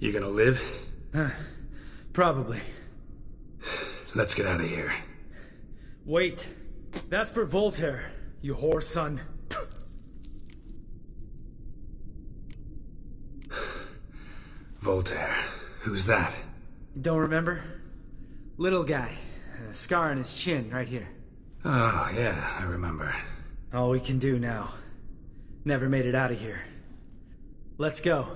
Speaker 1: You gonna live?
Speaker 12: Probably.
Speaker 1: Let's get out of here.
Speaker 12: Wait. That's for Voltaire, you whore son.
Speaker 1: Voltaire. Who's that?
Speaker 12: Don't remember? Little guy. A scar on his chin, right here.
Speaker 1: Oh, yeah, I remember.
Speaker 12: All we can do now. Never made it out of here. Let's go.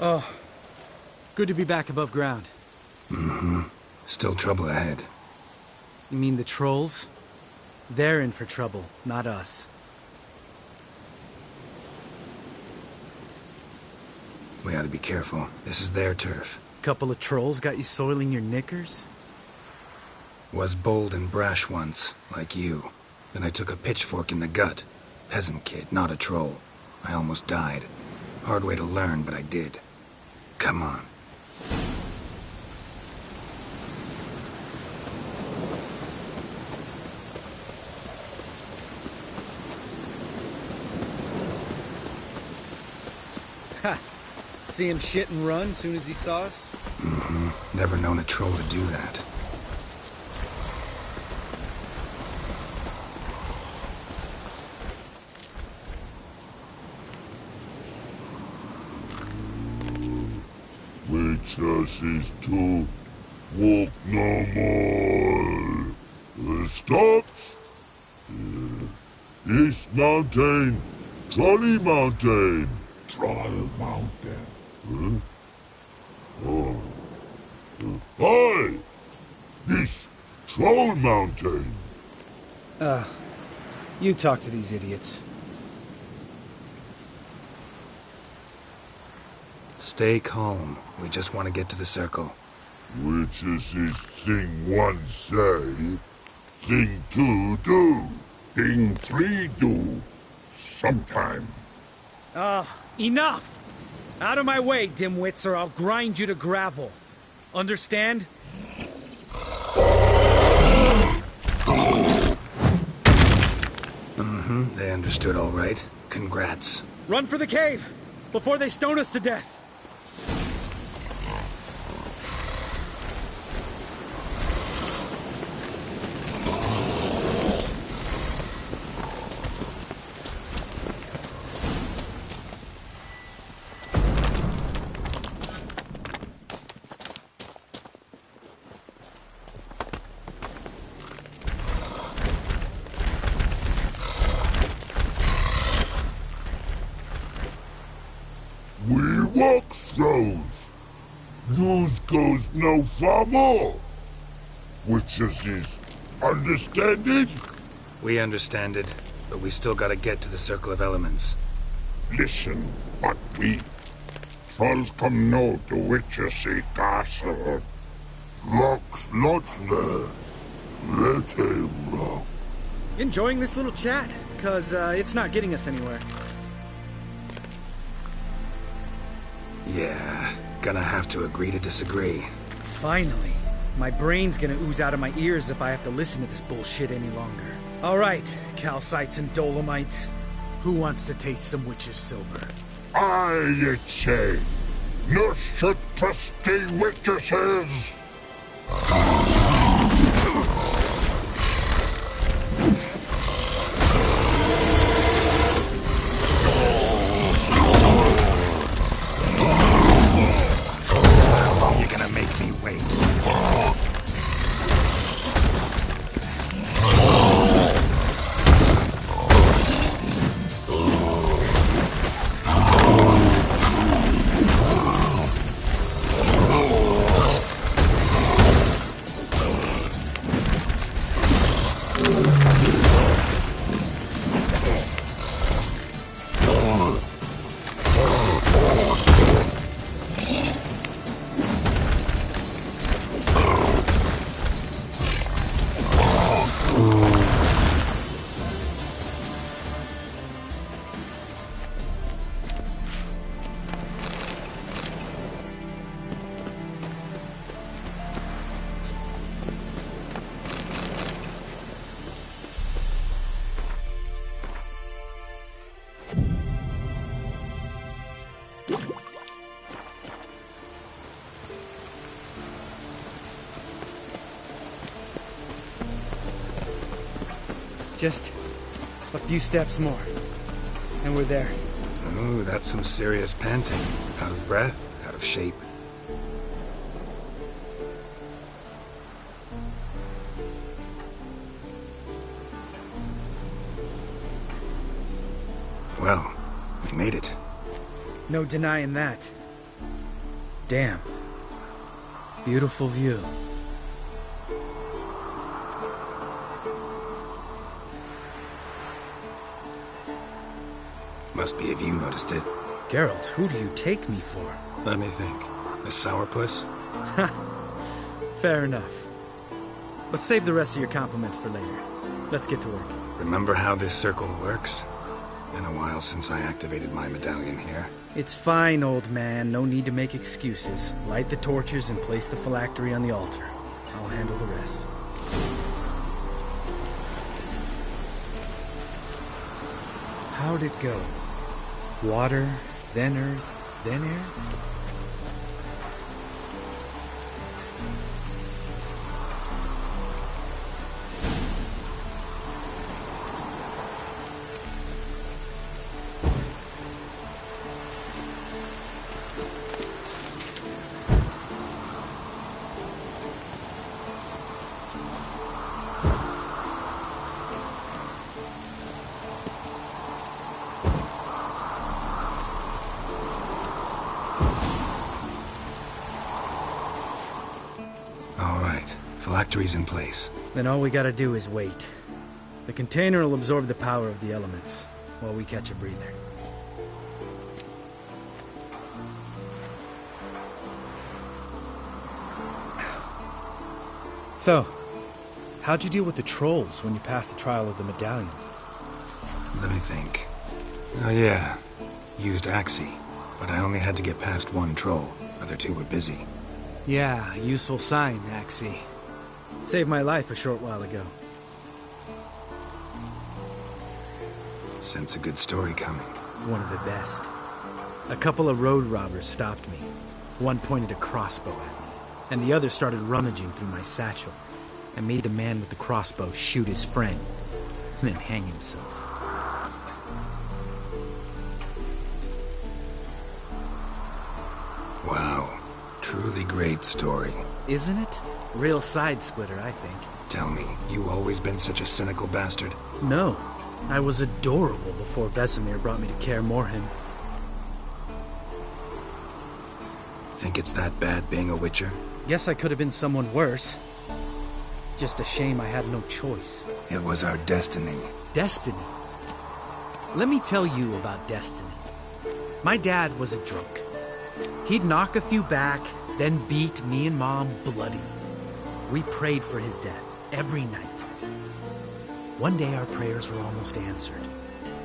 Speaker 12: Oh, good to be back above ground.
Speaker 1: Mm-hmm. Still trouble ahead.
Speaker 12: You mean the trolls? They're in for trouble, not us.
Speaker 1: We ought to be careful. This is their turf.
Speaker 12: Couple of trolls got you soiling your knickers?
Speaker 1: Was bold and brash once, like you. Then I took a pitchfork in the gut. Peasant kid, not a troll. I almost died. Hard way to learn, but I did. Come on.
Speaker 12: Ha! See him shit and run soon as he saw us?
Speaker 1: Mm-hmm. Never known a troll to do that.
Speaker 14: Waitress is to walk no more. Stops. East Mountain. Trolley Mountain. Troll Mountain. Huh? Oh. Hi! This Troll Mountain.
Speaker 12: You talk to these idiots.
Speaker 1: Stay calm. We just want to get to the circle.
Speaker 14: Which is this thing one say, thing two do, thing three do, sometime.
Speaker 12: Enough! Out of my way, dimwits, or I'll grind you to gravel. Understand?
Speaker 1: Mm-hmm. They understood all right. Congrats.
Speaker 12: Run for the cave! Before they stone us to death!
Speaker 14: We walk throws. Yous goes no far more. Which is understand it?
Speaker 1: We understand it, but we still gotta get to the Circle of Elements.
Speaker 14: Listen, but we trolls come no to Witchersea Castle. Locks not there. Let him rock.
Speaker 12: Enjoying this little chat? Cause, it's not getting us anywhere.
Speaker 1: Yeah, gonna have to agree to disagree.
Speaker 12: Finally. My brain's gonna ooze out of my ears if I have to listen to this bullshit any longer. Alright, calcites and dolomites. Who wants to taste some witch's silver?
Speaker 14: I say, no such trusty witches.
Speaker 1: You're gonna make me wait.
Speaker 12: Just a few steps more, and we're there.
Speaker 1: Ooh, that's some serious panting. Out of breath, out of shape. Well, we made it.
Speaker 12: No denying that. Damn. Beautiful view.
Speaker 1: Must be if you noticed it.
Speaker 12: Geralt, who do you take me for?
Speaker 1: Let me think. A sourpuss?
Speaker 12: Fair enough. But save the rest of your compliments for later. Let's get to work.
Speaker 1: Remember how this circle works? Been a while since I activated my medallion here.
Speaker 12: It's fine, old man. No need to make excuses. Light the torches and place the phylactery on the altar. I'll handle the rest. How'd it go? Water, then earth, then air?
Speaker 1: Phylactery's in place.
Speaker 12: Then all we gotta do is wait. The container will absorb the power of the elements, while we catch a breather. So, how'd you deal with the trolls when you passed the trial of the medallion?
Speaker 1: Let me think. Oh yeah, used Axii, but I only had to get past one troll. Other two were busy.
Speaker 12: Yeah, useful sign, Axii. Saved my life a short while ago.
Speaker 1: Sense a good story coming.
Speaker 12: One of the best. A couple of road robbers stopped me. One pointed a crossbow at me, and the other started rummaging through my satchel. I made the man with the crossbow shoot his friend, and then hang himself.
Speaker 1: Wow. Truly great story.
Speaker 12: Isn't it? Real side-splitter, I think.
Speaker 1: Tell me, you always been such a cynical bastard?
Speaker 12: No. I was adorable before Vesemir brought me to Kaer Morhen.
Speaker 1: Think it's that bad being a Witcher?
Speaker 12: Guess I could have been someone worse. Just a shame I had no choice.
Speaker 1: It was our destiny.
Speaker 12: Destiny? Let me tell you about destiny. My dad was a drunk. He'd knock a few back, then beat me and Mom bloody. We prayed for his death every night. One day our prayers were almost answered.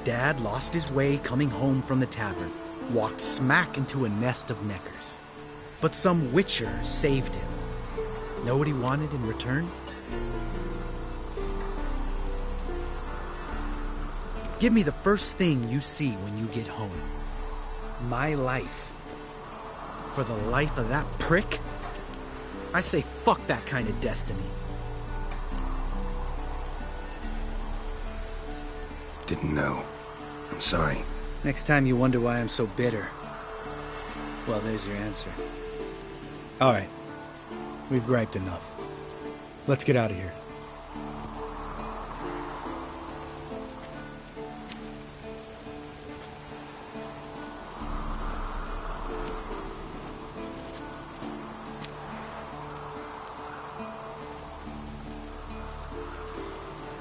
Speaker 12: Dad lost his way coming home from the tavern, walked smack into a nest of neckers. But some Witcher saved him. Know what he wanted in return? Give me the first thing you see when you get home. My life. For the life of that prick? I say fuck that kind of destiny.
Speaker 1: Didn't know. I'm sorry.
Speaker 12: Next time you wonder why I'm so bitter, well, there's your answer. All right. We've griped enough. Let's get out of here.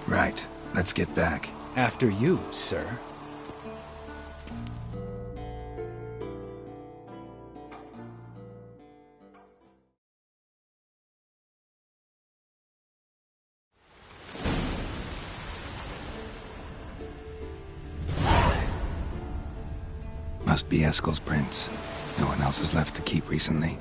Speaker 1: Right. Let's get back.
Speaker 12: After you, sir.
Speaker 1: Must be Eskel's prints. No one else has left the keep recently.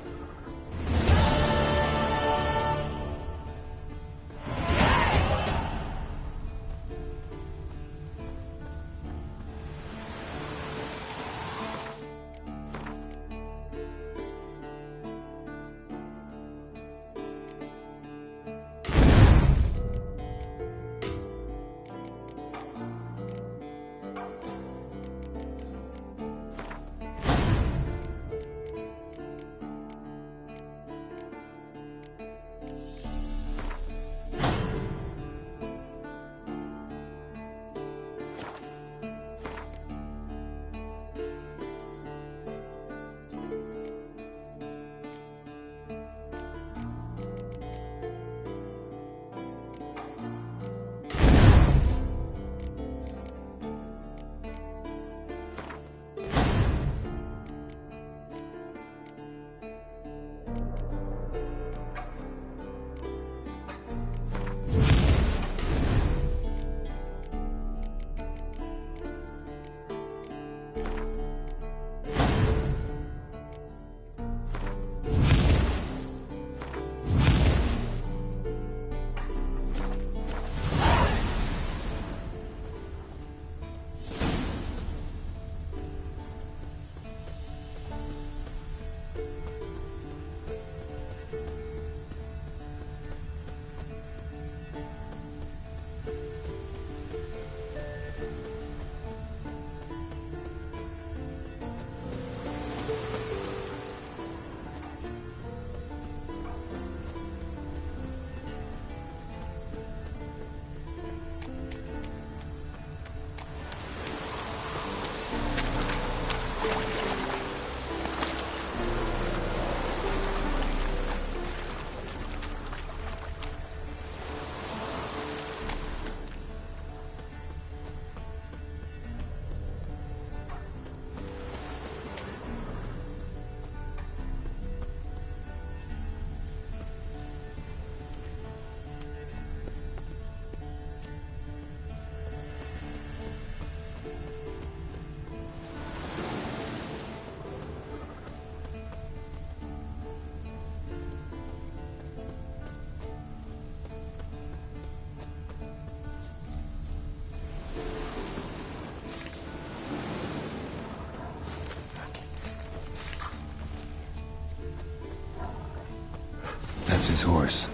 Speaker 1: That's his horse.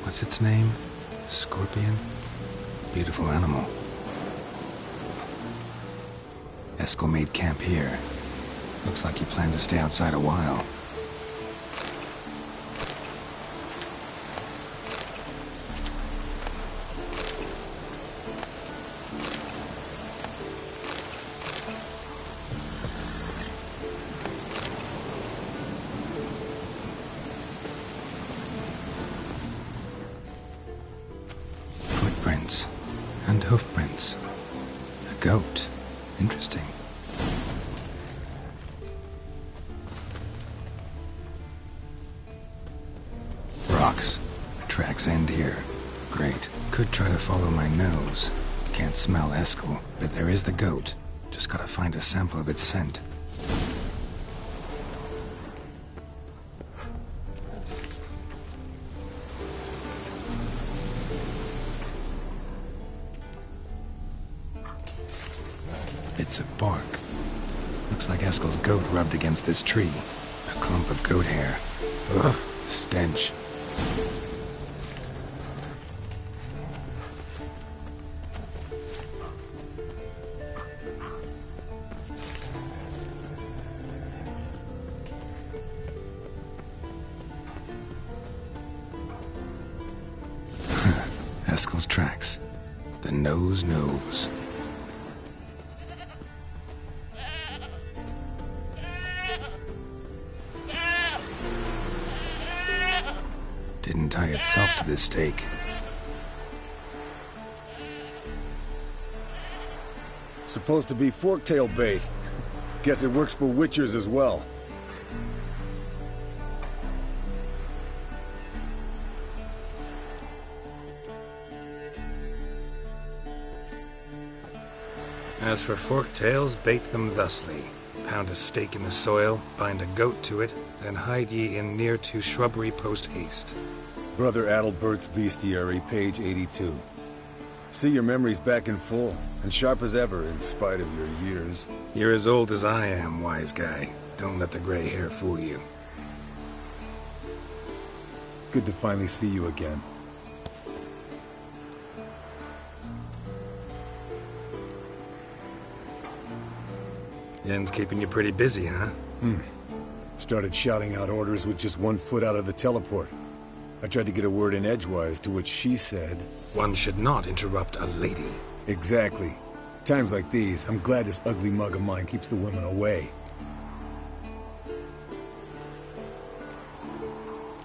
Speaker 1: What's its name? Scorpion? Beautiful animal. Eskel made camp here. Looks like he planned to stay outside a while. Footprints and hoofprints. A goat. Interesting. Rocks. Tracks end here. Great. Could try to follow my nose. Can't smell Eskel, but there is the goat. Just gotta find a sample of its scent. Bits of bark. Looks like Eskel's goat rubbed against this tree. A clump of goat hair. Ugh, stench. Eskel's tracks. The nose knows. Didn't tie itself to this stake.
Speaker 15: Supposed to be forktail bait. Guess it works for witchers as well.
Speaker 1: As for forktails, bait them thusly. Pound a stake in the soil, bind a goat to it, then hide ye in near to shrubbery post haste.
Speaker 15: Brother Adalbert's Bestiary, page 82. See, your memory's back in full, and sharp as ever, in spite of your years.
Speaker 1: You're as old as I am, wise guy. Don't let the gray hair fool you.
Speaker 15: Good to finally see you again.
Speaker 1: Yen's keeping you pretty busy, huh?
Speaker 15: Started shouting out orders with just 1 foot out of the teleport. I tried to get a word in edgewise, to which she said...
Speaker 1: One should not interrupt a lady.
Speaker 15: Exactly. Times like these, I'm glad this ugly mug of mine keeps the women away.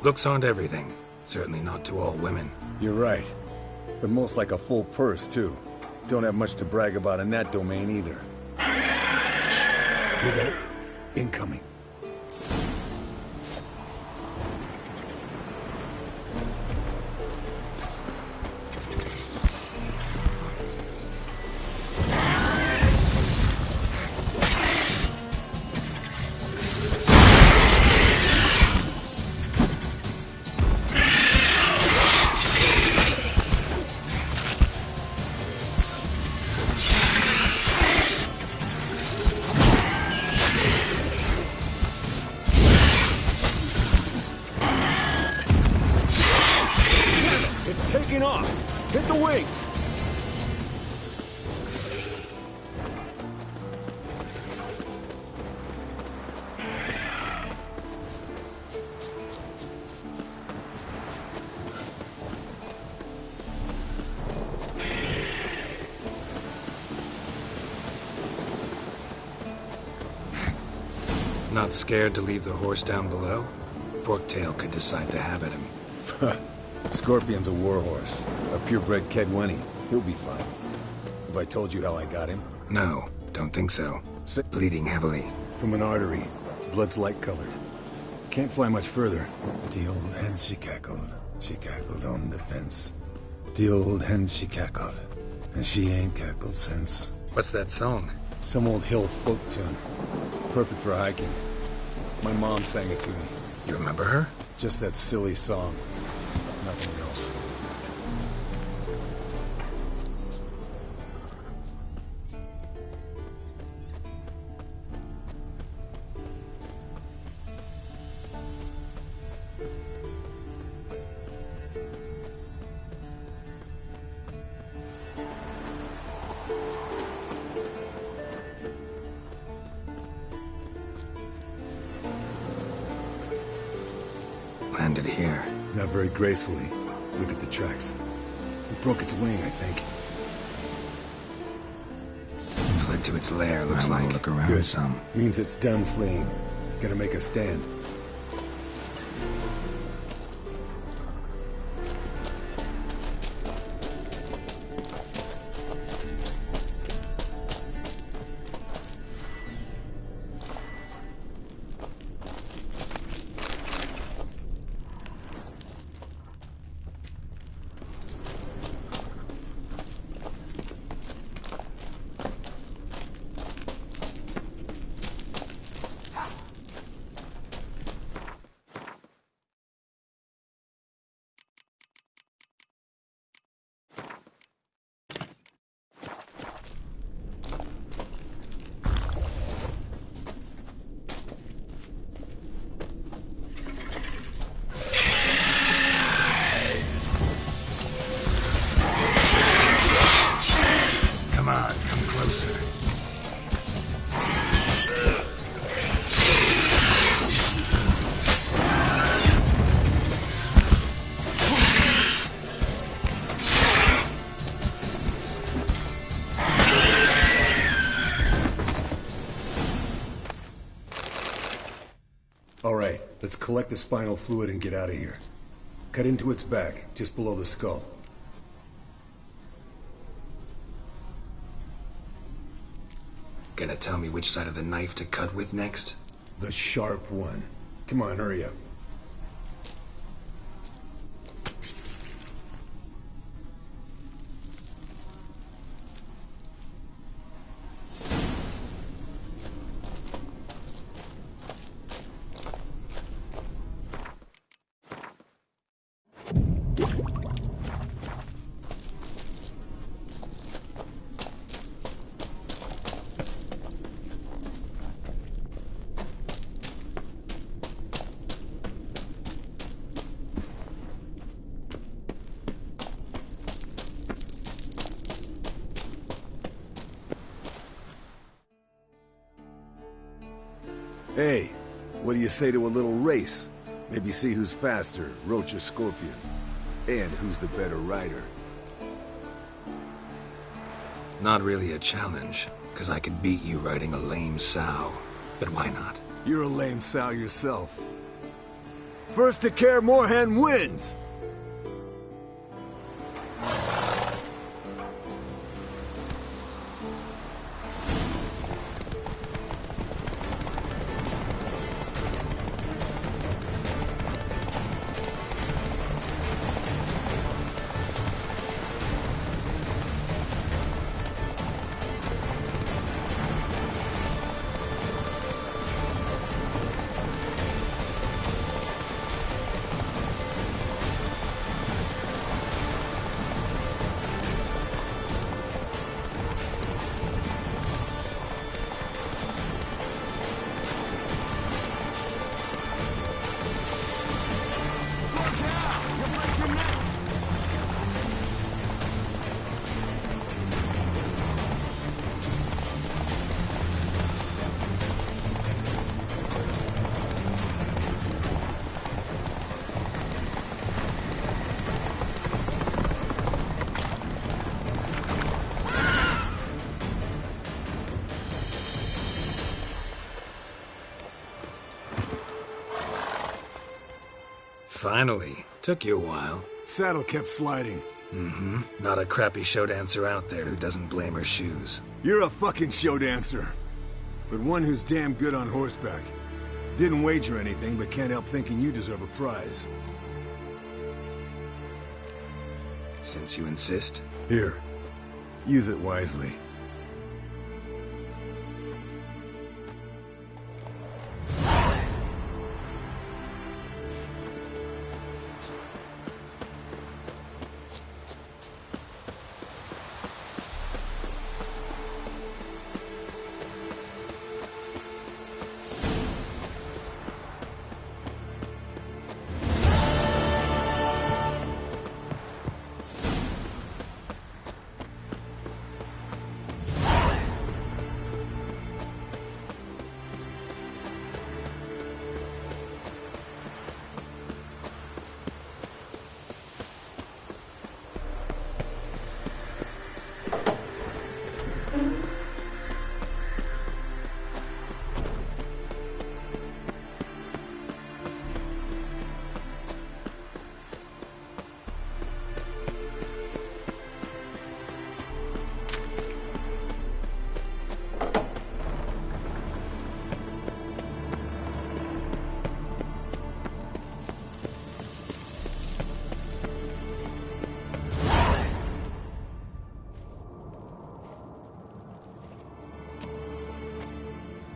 Speaker 1: Looks aren't everything. Certainly not to all women.
Speaker 15: You're right. But most like a full purse, too. Don't have much to brag about in that domain, either. Shh! Hear that? Incoming. Taking off! Hit the wings!
Speaker 1: Not scared to leave the horse down below? Forktail could decide to have at him.
Speaker 15: Scorpion's a warhorse. A purebred Kedwenny. He'll be fine. Have I told you how I got him?
Speaker 1: No, don't think so. Bleeding heavily.
Speaker 15: From an artery. Blood's light-colored. Can't fly much further. The old hen she cackled on the fence. The old hen she cackled, and she ain't cackled since.
Speaker 1: What's that song?
Speaker 15: Some old hill folk tune. Perfect for hiking. My mom sang it to me.
Speaker 1: You remember her?
Speaker 15: Just that silly song. Nothing else.
Speaker 1: landed here.
Speaker 15: Not very gracefully. Look at the tracks. It broke its wing, I think.
Speaker 1: Fled to its lair, looks like. Look around.
Speaker 15: Good.
Speaker 1: Some.
Speaker 15: Means it's done fleeing. Gonna make a stand.
Speaker 1: Come on, come closer.
Speaker 15: All right, let's collect the spinal fluid and get out of here. Cut into its back, just below the skull.
Speaker 1: Gonna tell me which side of the knife to cut with next?
Speaker 15: The sharp one. Come on, hurry up. Hey, what do you say to a little race? Maybe see who's faster, Roach or Scorpion. And who's the better rider.
Speaker 1: Not really a challenge, because I could beat you riding a lame sow. But why not?
Speaker 15: You're a lame sow yourself. First to Kaer Morhen wins!
Speaker 1: Finally. Took you a while.
Speaker 15: Saddle kept sliding.
Speaker 1: Mm-hmm. Not a crappy show dancer out there who doesn't blame her shoes.
Speaker 15: You're a fucking show dancer. But one who's damn good on horseback. Didn't wager anything, but can't help thinking you deserve a prize.
Speaker 1: Since you insist.
Speaker 15: Here. Use it wisely.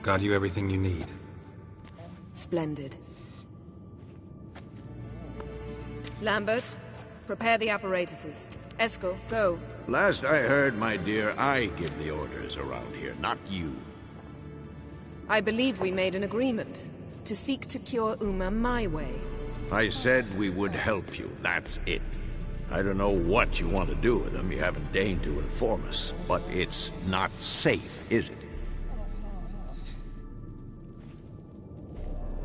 Speaker 1: Got you everything you need.
Speaker 8: Splendid. Lambert, prepare the apparatuses. Eskel, go.
Speaker 10: Last I heard, my dear, I give the orders around here, not you.
Speaker 8: I believe we made an agreement to seek to cure Uma my way.
Speaker 10: I said we would help you, that's it. I don't know what you want to do with them, you haven't deigned to inform us, but it's not safe, is it?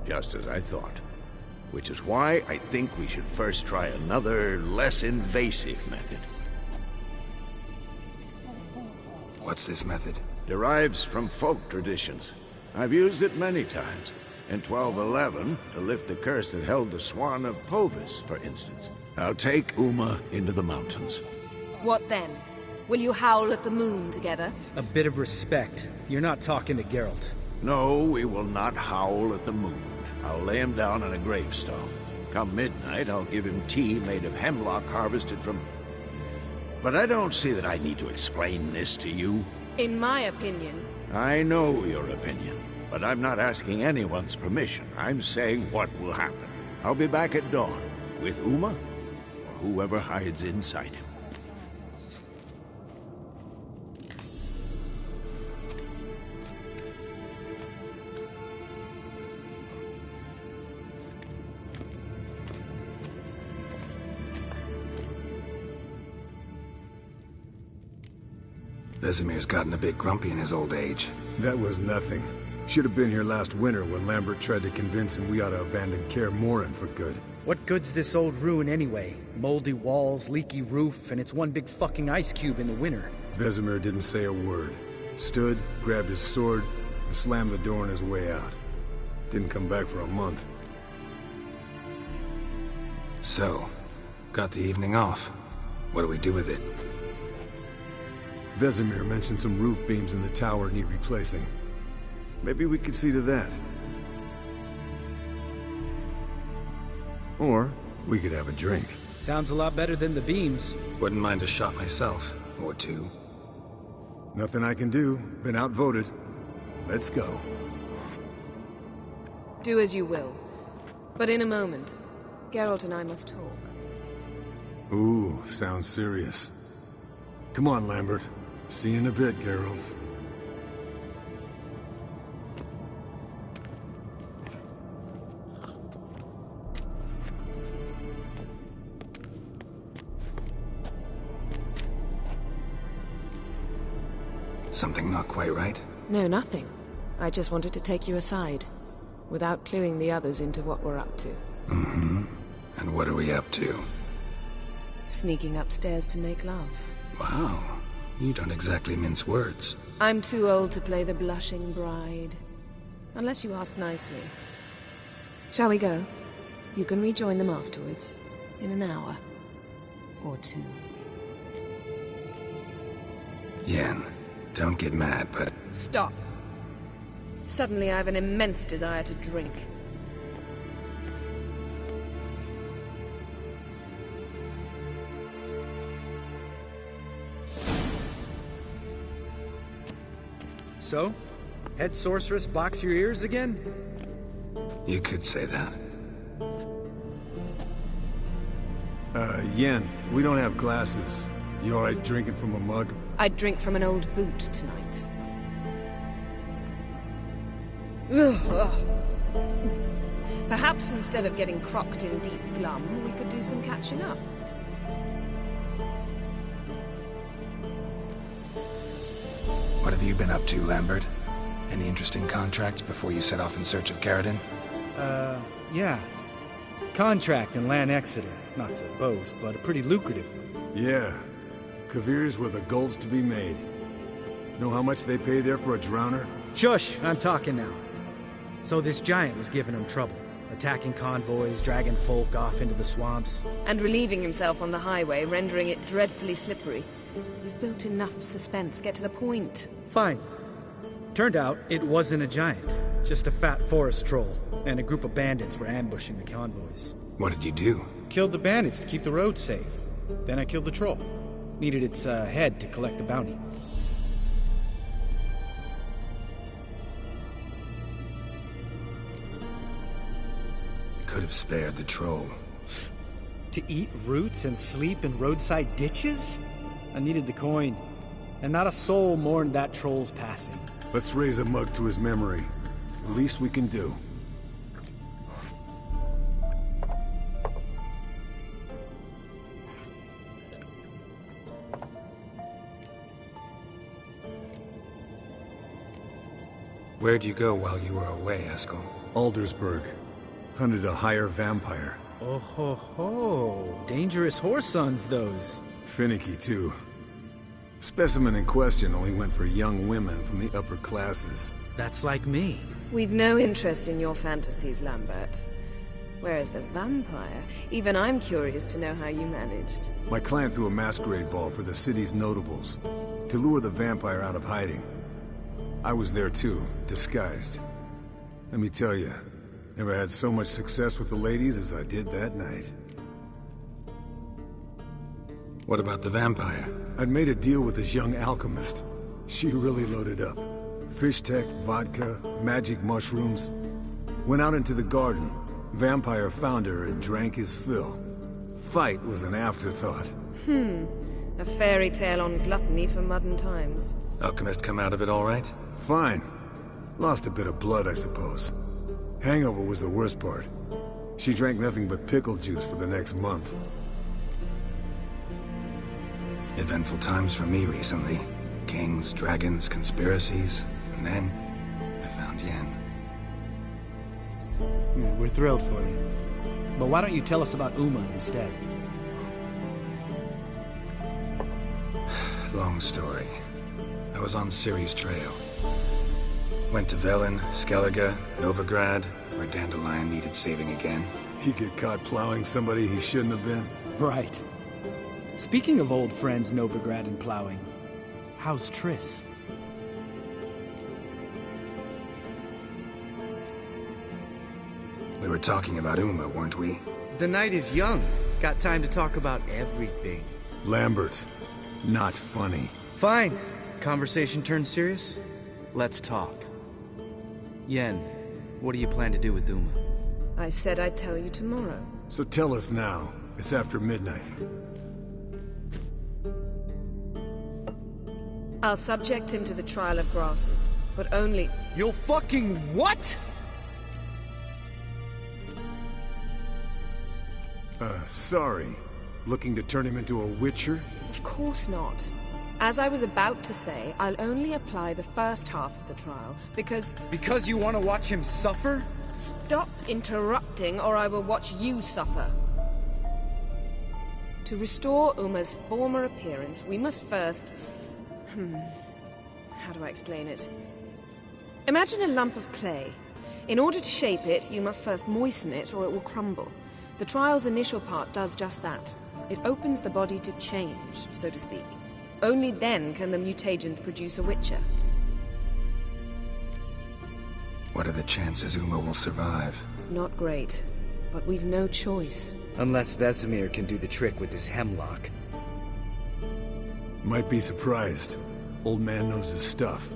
Speaker 10: Just as I thought. Which is why I think we should first try another, less invasive method.
Speaker 1: What's this method?
Speaker 10: Derives from folk traditions. I've used it many times. In 1211, to lift the curse that held the Swan of Povis, for instance. I'll take Uma into the mountains.
Speaker 8: What then? Will you howl at the moon together?
Speaker 12: A bit of respect. You're not talking to Geralt.
Speaker 10: No, we will not howl at the moon. I'll lay him down on a gravestone. Come midnight, I'll give him tea made of hemlock harvested from... But I don't see that I need to explain this to you.
Speaker 8: In my opinion...
Speaker 10: I know your opinion, but I'm not asking anyone's permission. I'm saying what will happen. I'll be back at dawn, with Uma, or whoever hides inside him.
Speaker 1: Vesemir's gotten a bit grumpy in his old age.
Speaker 15: That was nothing. Should have been here last winter when Lambert tried to convince him we ought to abandon Kaer Morhen for good.
Speaker 12: What good's this old ruin anyway? Moldy walls, leaky roof, and it's one big fucking ice cube in the winter.
Speaker 15: Vesemir didn't say a word. Stood, grabbed his sword, and slammed the door on his way out. Didn't come back for a month.
Speaker 1: So, got the evening off. What do we do with it?
Speaker 15: Vesemir mentioned some roof beams in the tower need replacing. Maybe we could see to that. Or we could have a drink.
Speaker 12: Sounds a lot better than the beams.
Speaker 1: Wouldn't mind a shot myself, or two.
Speaker 15: Nothing I can do. Been outvoted. Let's go.
Speaker 8: Do as you will. But in a moment, Geralt and I must talk.
Speaker 15: Ooh, sounds serious. Come on, Lambert. See you in a bit, Geralt.
Speaker 1: Something not quite right?
Speaker 8: No, nothing. I just wanted to take you aside, without cluing the others into what we're up to.
Speaker 1: Mm-hmm. And what are we up to?
Speaker 8: Sneaking upstairs to make love.
Speaker 1: Wow. You don't exactly mince words.
Speaker 8: I'm too old to play the blushing bride. Unless you ask nicely. Shall we go? You can rejoin them afterwards. In an hour. Or two.
Speaker 1: Yen, don't get mad, but...
Speaker 8: Stop. Suddenly I have an immense desire to drink.
Speaker 12: So? Head sorceress box your ears again?
Speaker 1: You could say that.
Speaker 15: Yen, we don't have glasses. You alright drinking from a mug?
Speaker 8: I'd drink from an old boot tonight. Perhaps instead of getting crocked in deep glum, we could do some catching up.
Speaker 1: What have you been up to, Lambert? Any interesting contracts before you set off in search of Caradon?
Speaker 12: Yeah. Contract in Lan Exeter. Not to boast, but a pretty lucrative one.
Speaker 15: Yeah. Kavir's were the goals to be made. Know how much they pay there for a drowner?
Speaker 12: Shush! I'm talking now. So this giant was giving him trouble. Attacking convoys, dragging folk off into the swamps.
Speaker 8: And relieving himself on the highway, rendering it dreadfully slippery. You've built enough suspense. Get to the point.
Speaker 12: Fine. Turned out, it wasn't a giant. Just a fat forest troll. And a group of bandits were ambushing the convoys.
Speaker 1: What did you do?
Speaker 12: Killed the bandits to keep the road safe. Then I killed the troll. Needed its head to collect the bounty.
Speaker 1: could have spared the troll.
Speaker 12: To eat roots and sleep in roadside ditches? I needed the coin. And not a soul mourned that troll's passing.
Speaker 15: Let's raise a mug to his memory. The least we can do.
Speaker 1: Where'd you go while you were away, Eskel?
Speaker 15: Aldersburg. Hunted a higher vampire.
Speaker 12: Oh ho ho. Dangerous whoresons, those.
Speaker 15: Finicky, too. Specimen in question only went for young women from the upper classes.
Speaker 12: That's like me.
Speaker 8: We've no interest in your fantasies, Lambert. Whereas the vampire, even I'm curious to know how you managed.
Speaker 15: My client threw a masquerade ball for the city's notables, to lure the vampire out of hiding. I was there too, disguised. Let me tell you, never had so much success with the ladies as I did that night.
Speaker 1: What about the vampire?
Speaker 15: I'd made a deal with this young alchemist. She really loaded up. Fish tech, vodka, magic mushrooms. Went out into the garden. Vampire found her and drank his fill. Fight was an afterthought.
Speaker 8: A fairy tale on gluttony for modern times.
Speaker 1: Alchemist come out of it all right?
Speaker 15: Fine. Lost a bit of blood, I suppose. Hangover was the worst part. She drank nothing but pickle juice for the next month.
Speaker 1: Eventful times for me recently. Kings, dragons, conspiracies, and then I found Yen.
Speaker 12: We're thrilled for you. But why don't you tell us about Uma instead?
Speaker 1: Long story. I was on Ciri's trail. Went to Velen, Skellige, Novigrad, where Dandelion needed saving again.
Speaker 15: He get caught plowing somebody he shouldn't have been?
Speaker 12: Right. Speaking of old friends Novigrad and plowing, how's Triss?
Speaker 1: We were talking about Uma, weren't we?
Speaker 12: The night is young. Got time to talk about everything.
Speaker 15: Lambert, not funny.
Speaker 12: Fine. Conversation turned serious? Let's talk. Yen, what do you plan to do with Uma?
Speaker 8: I said I'd tell you tomorrow.
Speaker 15: So tell us now. It's after midnight.
Speaker 8: I'll subject him to the trial of grasses, but only...
Speaker 12: You'll fucking what?
Speaker 15: Sorry. Looking to turn him into a witcher?
Speaker 8: Of course not. As I was about to say, I'll only apply the first half of the trial, because...
Speaker 12: Because you want to watch him suffer?
Speaker 8: Stop interrupting, or I will watch you suffer. To restore Uma's former appearance, we must first... How do I explain it? Imagine a lump of clay. In order to shape it, you must first moisten it, or it will crumble. The trial's initial part does just that. It opens the body to change, so to speak. Only then can the mutagens produce a witcher.
Speaker 1: What are the chances Uma will survive?
Speaker 8: Not great, but we've no choice.
Speaker 12: Unless Vesemir can do the trick with his hemlock.
Speaker 15: Might be surprised. Old man knows his stuff.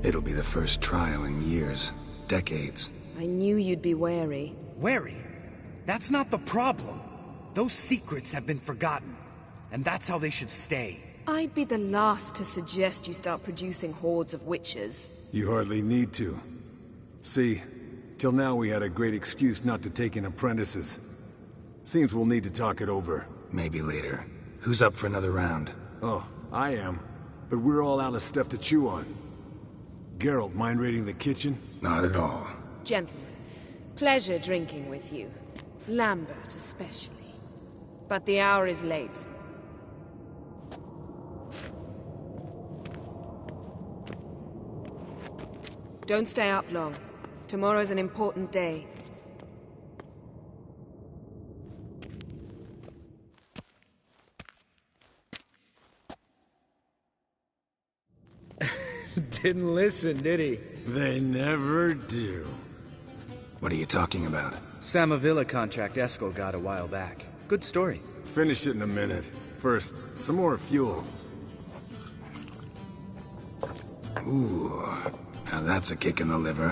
Speaker 1: It'll be the first trial in years, decades.
Speaker 8: I knew you'd be wary.
Speaker 12: Wary? That's not the problem. Those secrets have been forgotten, and that's how they should stay.
Speaker 8: I'd be the last to suggest you start producing hordes of witches.
Speaker 15: You hardly need to. See, till now we had a great excuse not to take in apprentices. Seems we'll need to talk it over.
Speaker 1: Maybe later. Who's up for another round?
Speaker 15: Oh, I am. But we're all out of stuff to chew on. Geralt, mind raiding the kitchen?
Speaker 1: Not at all.
Speaker 8: Gentlemen, pleasure drinking with you. Lambert especially. But the hour is late. Don't stay up long. Tomorrow's an important day.
Speaker 12: Didn't listen, did he?
Speaker 15: They never do.
Speaker 1: What are you talking about?
Speaker 12: Samavilla contract Eskel got a while back. Good story.
Speaker 15: Finish it in a minute. First, some more fuel.
Speaker 1: Ooh, now that's a kick in the liver.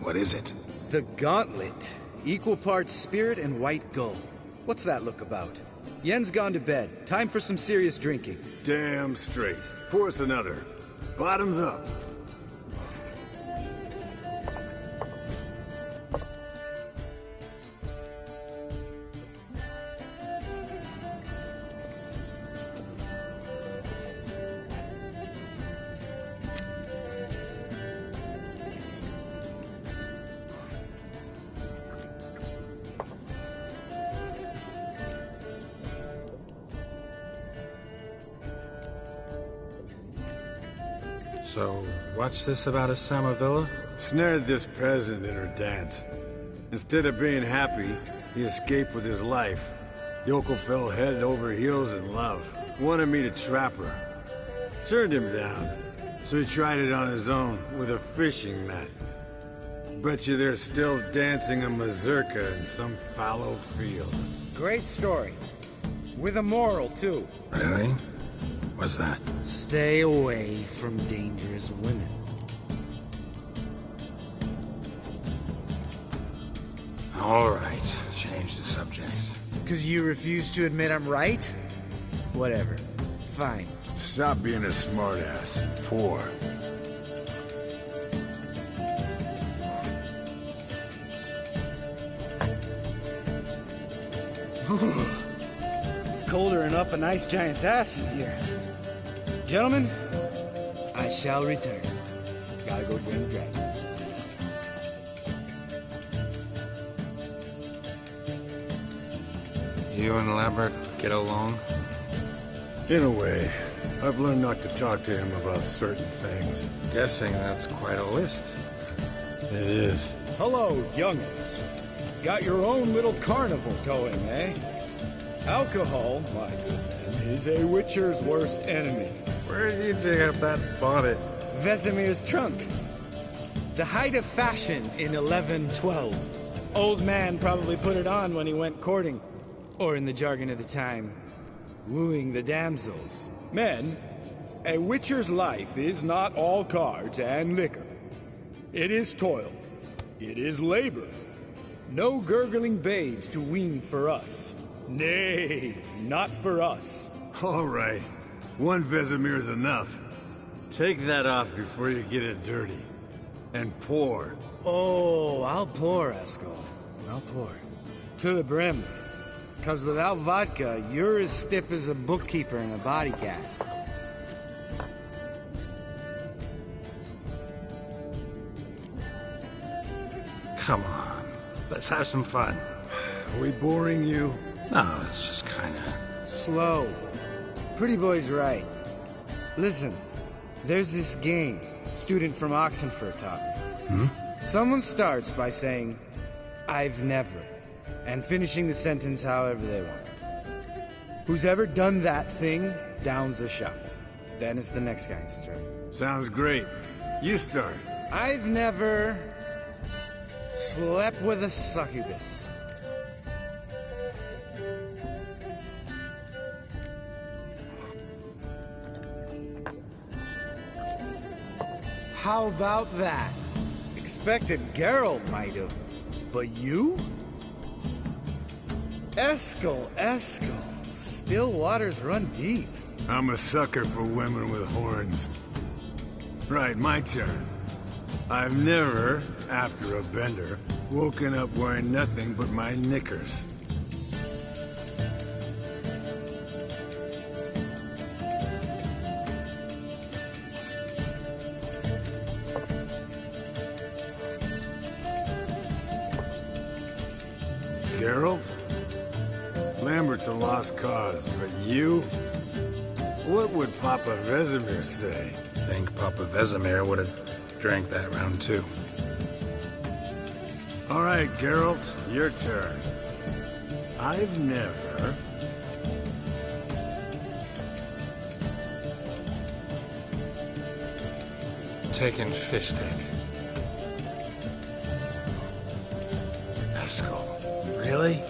Speaker 1: What is it?
Speaker 12: The Gauntlet. Equal parts spirit and white gull. What's that look about? Yen's gone to bed. Time for some serious drinking.
Speaker 15: Damn straight. Pour us another. Bottoms up.
Speaker 1: So, what's this about a Samavilla?
Speaker 15: Snared this peasant in her dance. Instead of being happy, he escaped with his life. Yokel fell head over heels in love. Wanted me to trap her. Turned him down. So he tried it on his own, with a fishing net. Bet you they're still dancing a mazurka in some fallow field.
Speaker 12: Great story. With a moral, too.
Speaker 1: Really? What's that?
Speaker 12: Stay away from dangerous women.
Speaker 1: All right, change the subject.
Speaker 12: 'Cause you refuse to admit I'm right? Whatever. Fine.
Speaker 15: Stop being a smartass. Pour.
Speaker 12: Colder and up a nice giant's ass in here. Gentlemen, I shall return. Gotta go drain the dragon.
Speaker 1: You and Lambert get along?
Speaker 15: In a way. I've learned not to talk to him about certain things.
Speaker 1: Guessing that's quite a list.
Speaker 15: It is.
Speaker 3: Hello, youngins. Got your own little carnival going, eh? Alcohol, my good man, is a witcher's worst enemy.
Speaker 1: Where did you dig up that bonnet?
Speaker 12: Vesemir's trunk. The height of fashion in 1112. Old man probably put it on when he went courting. Or in the jargon of the time, wooing the damsels.
Speaker 3: Men, a witcher's life is not all cards and liquor. It is toil. It is labor. No gurgling babes to wean for us. Nay, not for us.
Speaker 15: All right. One Vesemir's enough. Take that off before you get it dirty. And pour.
Speaker 12: Oh, I'll pour, Eskel. I'll pour. To the brim. 'Cause without vodka, you're as stiff as a bookkeeper in a body cast.
Speaker 1: Come on, let's have some fun.
Speaker 15: Are we boring you?
Speaker 1: No, it's just kinda...
Speaker 12: Slow. Pretty boy's right. Listen, there's this game student from Oxenford taught me. Someone starts by saying, I've never, and finishing the sentence however they want. Who's ever done that thing downs the shot. Then it's the next guy's turn.
Speaker 15: Sounds great. You start.
Speaker 12: I've never slept with a succubus. How about that? Expected Geralt might have, but you? Eskel. Still waters run deep.
Speaker 15: I'm a sucker for women with horns. Right, my turn. I've never, after a bender, woken up wearing nothing but my knickers. Geralt? Lambert's a lost cause, but you? What would Papa Vesemir say?
Speaker 1: Think Papa Vesemir would have drank that round too.
Speaker 15: All right, Geralt, your turn. I've never...
Speaker 1: taken fisting. Eskel. Really?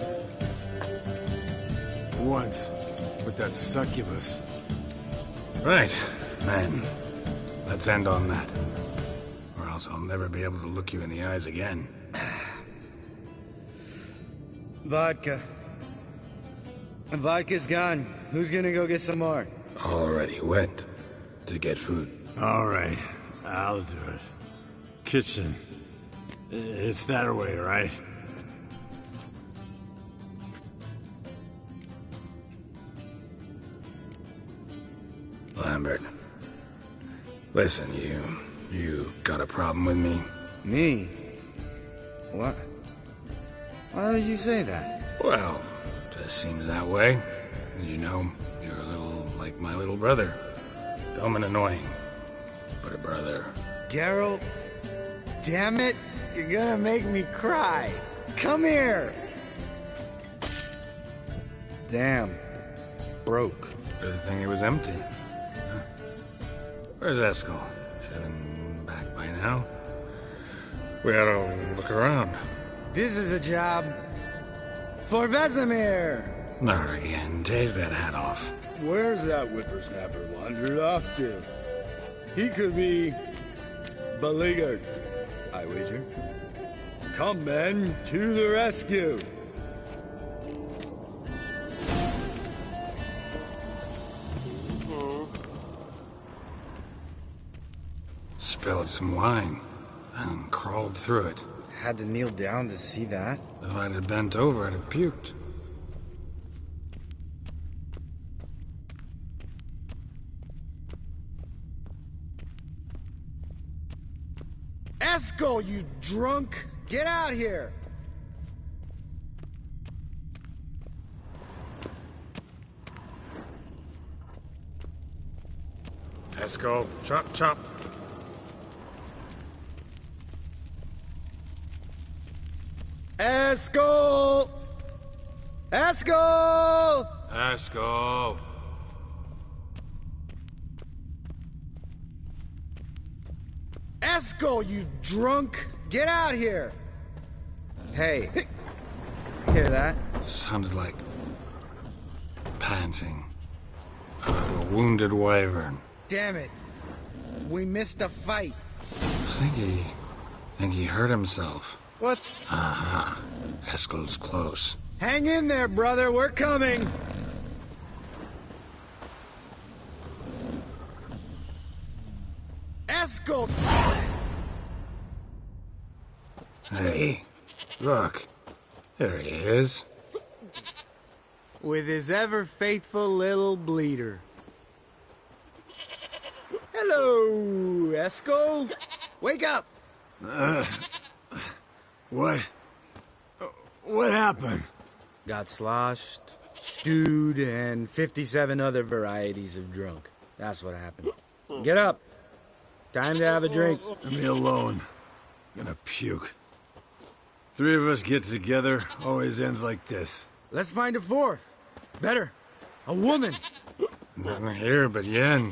Speaker 15: Once, with that succubus.
Speaker 1: Right, then. Let's end on that. Or else I'll never be able to look you in the eyes again.
Speaker 12: Vodka. Vodka's gone. Who's gonna go get some more?
Speaker 1: Already went to get food.
Speaker 15: All right, I'll do it. Kitchen. It's that way, right?
Speaker 1: Lambert. Listen, you got a problem with me?
Speaker 12: Me? What? Why would you say that?
Speaker 1: Well, just seems that way. You know, you're a little like my little brother. Dumb and annoying, but a brother.
Speaker 12: Geralt, damn it, you're gonna make me cry. Come here. Damn, broke.
Speaker 1: Good thing it was empty. Huh. Where's Eskel? Should have been back by now. We ought to look around.
Speaker 12: This is a job for Vesemir.
Speaker 1: Not again. Take that hat off.
Speaker 3: Where's that whippersnapper wandered off to? He could be beleaguered, I wager. Come, men, to the rescue!
Speaker 1: Spilled some wine and crawled through it.
Speaker 12: Had to kneel down to see that.
Speaker 1: If I'd have bent over, I'd have puked.
Speaker 12: Eskel, you drunk! Get out here!
Speaker 1: Eskel, chop, chop.
Speaker 12: Eskel! Eskel!
Speaker 1: Eskel!
Speaker 12: Eskel, you drunk! Get out here! Hey, hear that?
Speaker 1: Sounded like panting. A wounded wyvern.
Speaker 12: Damn it. We missed a fight.
Speaker 1: Think he hurt himself.
Speaker 12: What?
Speaker 1: Aha. Eskel's close.
Speaker 12: Hang in there, brother. We're coming. Eskel!
Speaker 1: Hey, look. There he is.
Speaker 12: With his ever-faithful little bleeder. Hello, Eskel. Wake up.
Speaker 15: What? What happened?
Speaker 12: Got sloshed, stewed, and 57 other varieties of drunk. That's what happened. Get up. Time to have a drink.
Speaker 15: Leave me alone. I'm gonna puke. Three of us get together, always ends like this.
Speaker 12: Let's find a fourth. Better. A woman.
Speaker 1: Nothing here but Yen.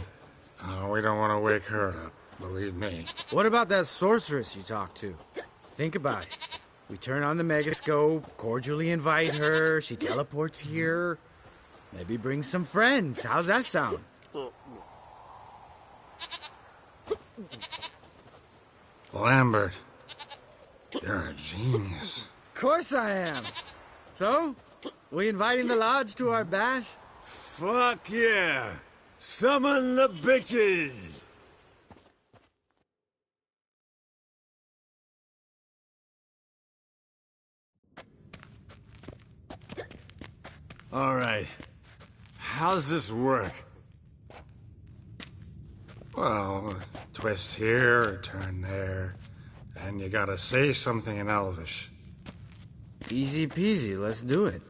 Speaker 1: We don't want to wake her up, believe me.
Speaker 12: What about that sorceress you talked to? Think about it. We turn on the megascope, cordially invite her, she teleports here. Maybe bring some friends. How's that sound?
Speaker 1: Lambert, you're a genius.
Speaker 12: Of course I am. So, we inviting the lodge to our bash?
Speaker 15: Fuck yeah! Summon the bitches! All right. How's this work?
Speaker 1: Well, twist here, turn there, and you gotta say something in Elvish.
Speaker 12: Easy peasy, let's do it.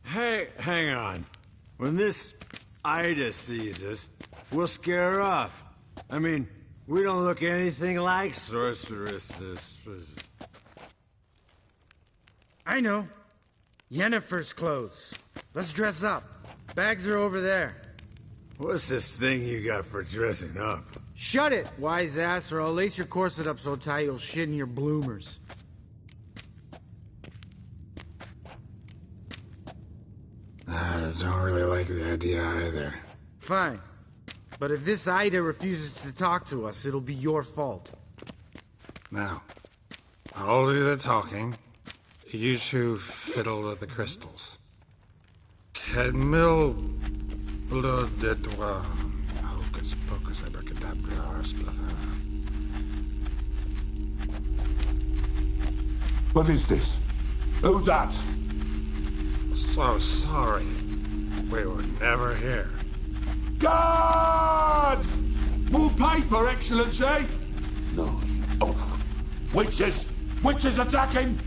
Speaker 15: Hey, hang on. When this Ida sees us, we'll scare her off. I mean, we don't look anything like sorceresses.
Speaker 12: I know. Yennefer's clothes. Let's dress up. Bags are over there.
Speaker 15: What's this thing you got for dressing up?
Speaker 12: Shut it, wise ass, or I'll lace your corset up so tight you'll shit in your bloomers.
Speaker 1: I don't really like the idea either.
Speaker 12: Fine. But if this Ida refuses to talk to us, it'll be your fault.
Speaker 1: Now, I'll do the talking. You two fiddle with the crystals. Camille Bleu de Doigt. Hocus pocus abracadabra arsplatha.
Speaker 14: What is this? Who's that?
Speaker 1: So sorry. We were never here.
Speaker 14: Guards! More paper, Excellency! No, you oaf. Witches! Witches attacking!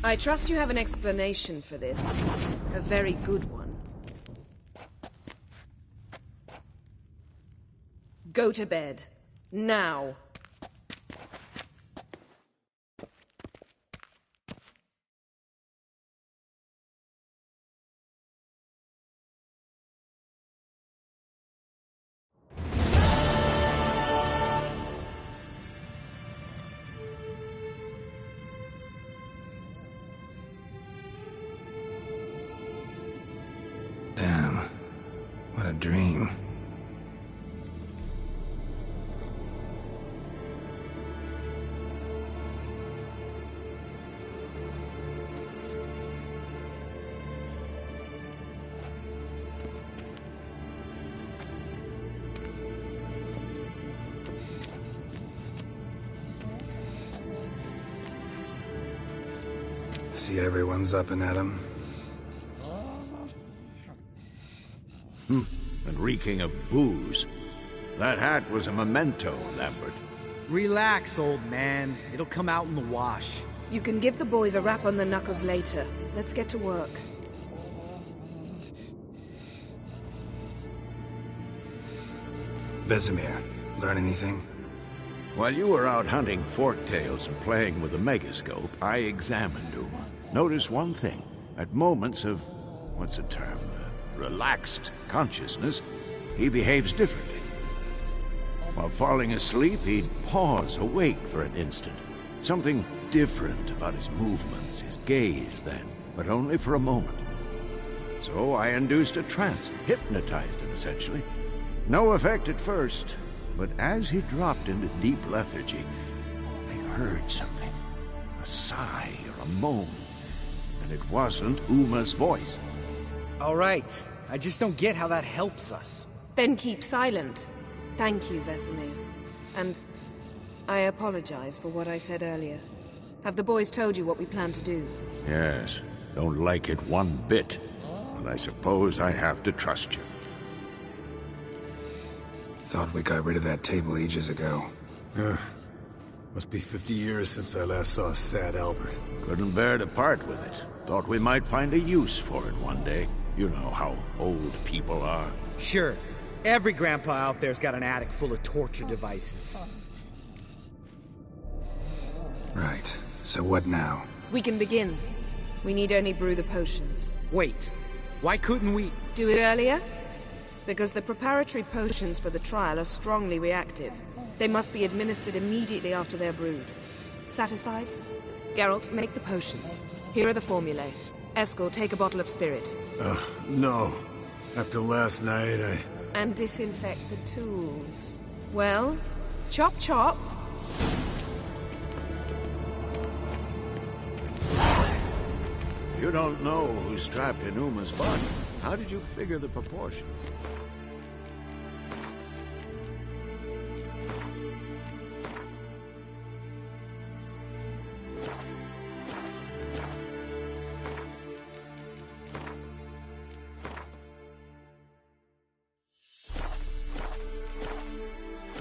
Speaker 8: I trust you have an explanation for this. A very good one. Go to bed. Now.
Speaker 1: Damn. What a dream. See everyone's up and at 'em.
Speaker 10: And reeking of booze. That hat was a memento, Lambert.
Speaker 12: Relax, old man. It'll come out in the wash.
Speaker 8: You can give the boys a rap on the knuckles later. Let's get to work.
Speaker 1: Vesemir, learn anything?
Speaker 10: While you were out hunting forktails and playing with the megascope, I examined Uma. Noticed one thing. At moments of, what's the term, relaxed consciousness, he behaves differently. While falling asleep, he'd pause awake for an instant. Something different about his movements, his gaze then, but only for a moment. So I induced a trance, hypnotized him essentially. No effect at first, but as he dropped into deep lethargy, I heard something. A sigh or a moan. And it wasn't Uma's voice.
Speaker 12: All right. I just don't get how that helps us.
Speaker 8: Then keep silent. Thank you, Vesemir. And I apologize for what I said earlier. Have the boys told you what we plan to do?
Speaker 10: Yes. Don't like it one bit. And I suppose I have to trust you.
Speaker 1: Thought we got rid of that table ages ago.
Speaker 15: Must be 50 years since I last saw sad Albert.
Speaker 10: Couldn't bear to part with it. Thought we might find a use for it one day. You know how old people are.
Speaker 12: Sure. Every grandpa out there's got an attic full of torture devices.
Speaker 1: Right. So what now?
Speaker 8: We can begin. We need only brew the potions.
Speaker 12: Wait. Why couldn't we...
Speaker 8: Do it earlier? Because the preparatory potions for the trial are strongly reactive. They must be administered immediately after they're brewed. Satisfied? Geralt, make the potions. Here are the formulae. Eskel, take a bottle of spirit.
Speaker 15: No. After last night,
Speaker 8: And disinfect the tools. Well, chop chop.
Speaker 10: You don't know who's trapped in Uma's body. How did you figure the proportions?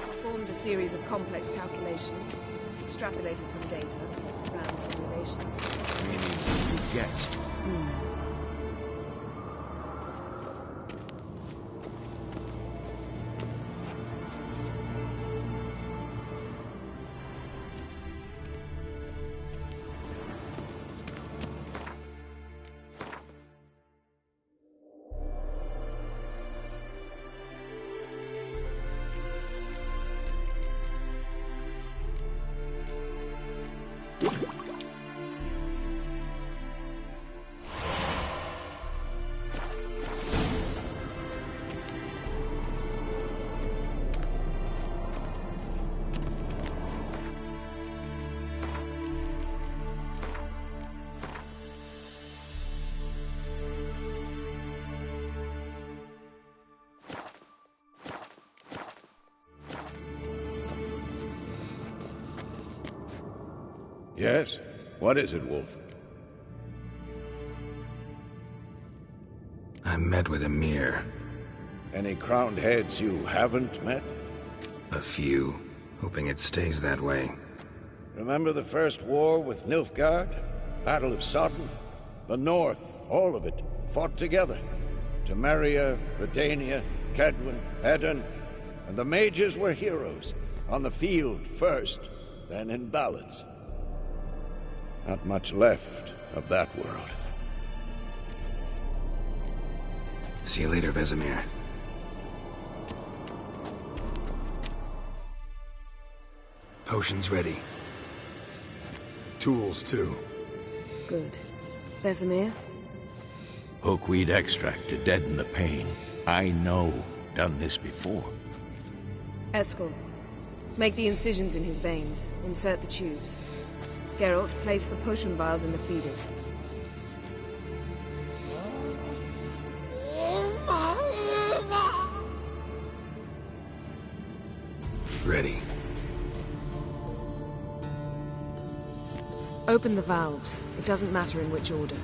Speaker 8: Performed a series of complex calculations, extrapolated some data, ran simulations.
Speaker 10: Meaning you guessed. Yes? What is it, Wolf?
Speaker 1: I met with Emir.
Speaker 10: Any crowned heads you haven't met?
Speaker 1: A few. Hoping it stays that way.
Speaker 10: Remember the first war with Nilfgaard? Battle of Sodden? The North, all of it, fought together. Temeria, Redania, Kedwen, Edirn, and the mages were heroes. On the field first, then in ballads. Not much left of that world.
Speaker 1: See you later, Vesemir. Potions ready.
Speaker 15: Tools, too.
Speaker 8: Good. Vesemir?
Speaker 10: Hookweed extract to deaden the pain. I know. Done this before.
Speaker 8: Eskel. Make the incisions in his veins. Insert the tubes. Geralt, place the potion vials in the feeders.
Speaker 1: Ready.
Speaker 8: Open the valves. It doesn't matter in which order.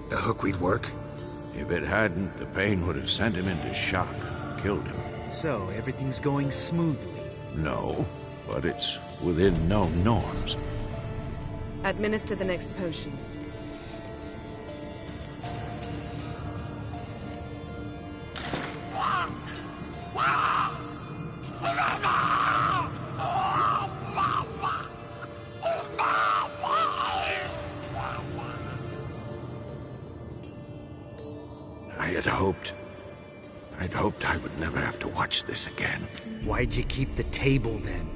Speaker 1: The hookweed work?
Speaker 10: If it hadn't, the pain would have sent him into shock, killed him.
Speaker 12: So, everything's going smoothly?
Speaker 10: No, but it's within known norms.
Speaker 8: Administer the next potion.
Speaker 10: I'd hoped I would never have to watch this again.
Speaker 12: Why'd you keep the table, then?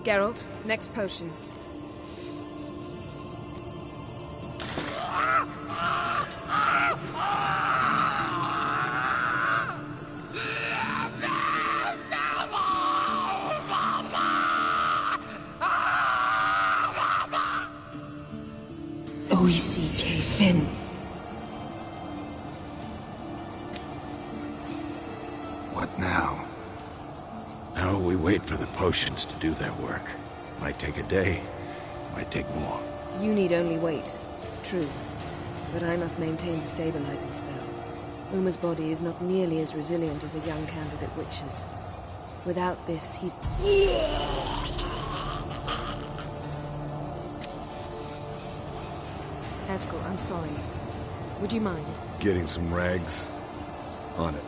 Speaker 8: Geralt, next potion.
Speaker 11: O-E-C-K Finn.
Speaker 1: What now?
Speaker 10: Now we wait for the potions to do their work. Might take a day, might take more.
Speaker 8: You need only wait. True. But I must maintain the stabilizing spell. Uma's body is not nearly as resilient as a young candidate witch's. Without this, he... Eskel, I'm sorry. Would you mind?
Speaker 15: Getting some rags. On it.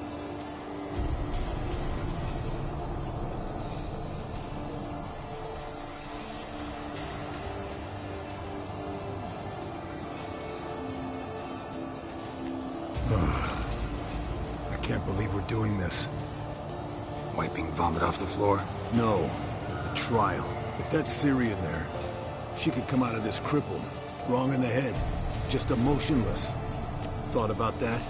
Speaker 15: I can't believe we're doing this.
Speaker 1: Wiping vomit off the floor?
Speaker 15: No. The trial. If that's Ciri in there, she could come out of this crippled. Wrong in the head. Just emotionless. Thought about that?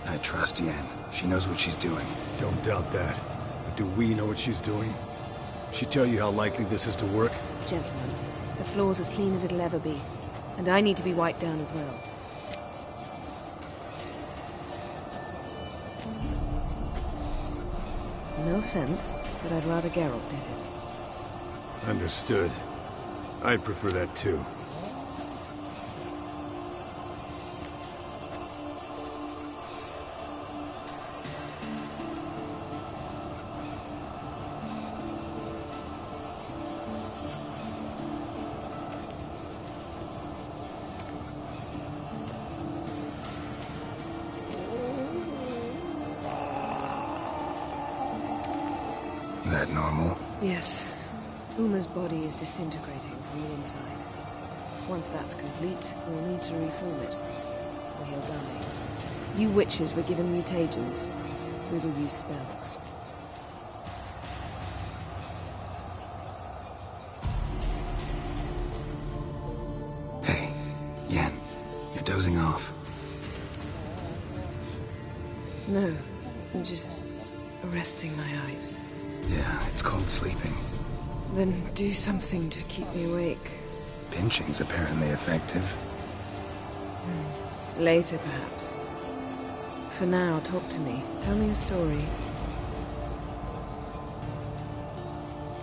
Speaker 1: I trust Yen. She knows what she's doing.
Speaker 15: Don't doubt that. But do we know what she's doing? She tell you how likely this is to work?
Speaker 8: Gentlemen, the floor's as clean as it'll ever be. And I need to be wiped down as well. No offense, but I'd rather Geralt did it.
Speaker 15: Understood. I'd prefer that too.
Speaker 1: That normal?
Speaker 8: Yes. Uma's body is disintegrating from the inside. Once that's complete, we'll need to reform it. Or he'll die. You witches were given mutagens. We will use spells.
Speaker 1: You're dozing off.
Speaker 8: No, I'm just resting my eyes.
Speaker 1: Yeah, it's called sleeping.
Speaker 8: Then do something to keep me awake.
Speaker 1: Pinching's apparently effective.
Speaker 8: Later, perhaps. For now, talk to me. Tell me a story.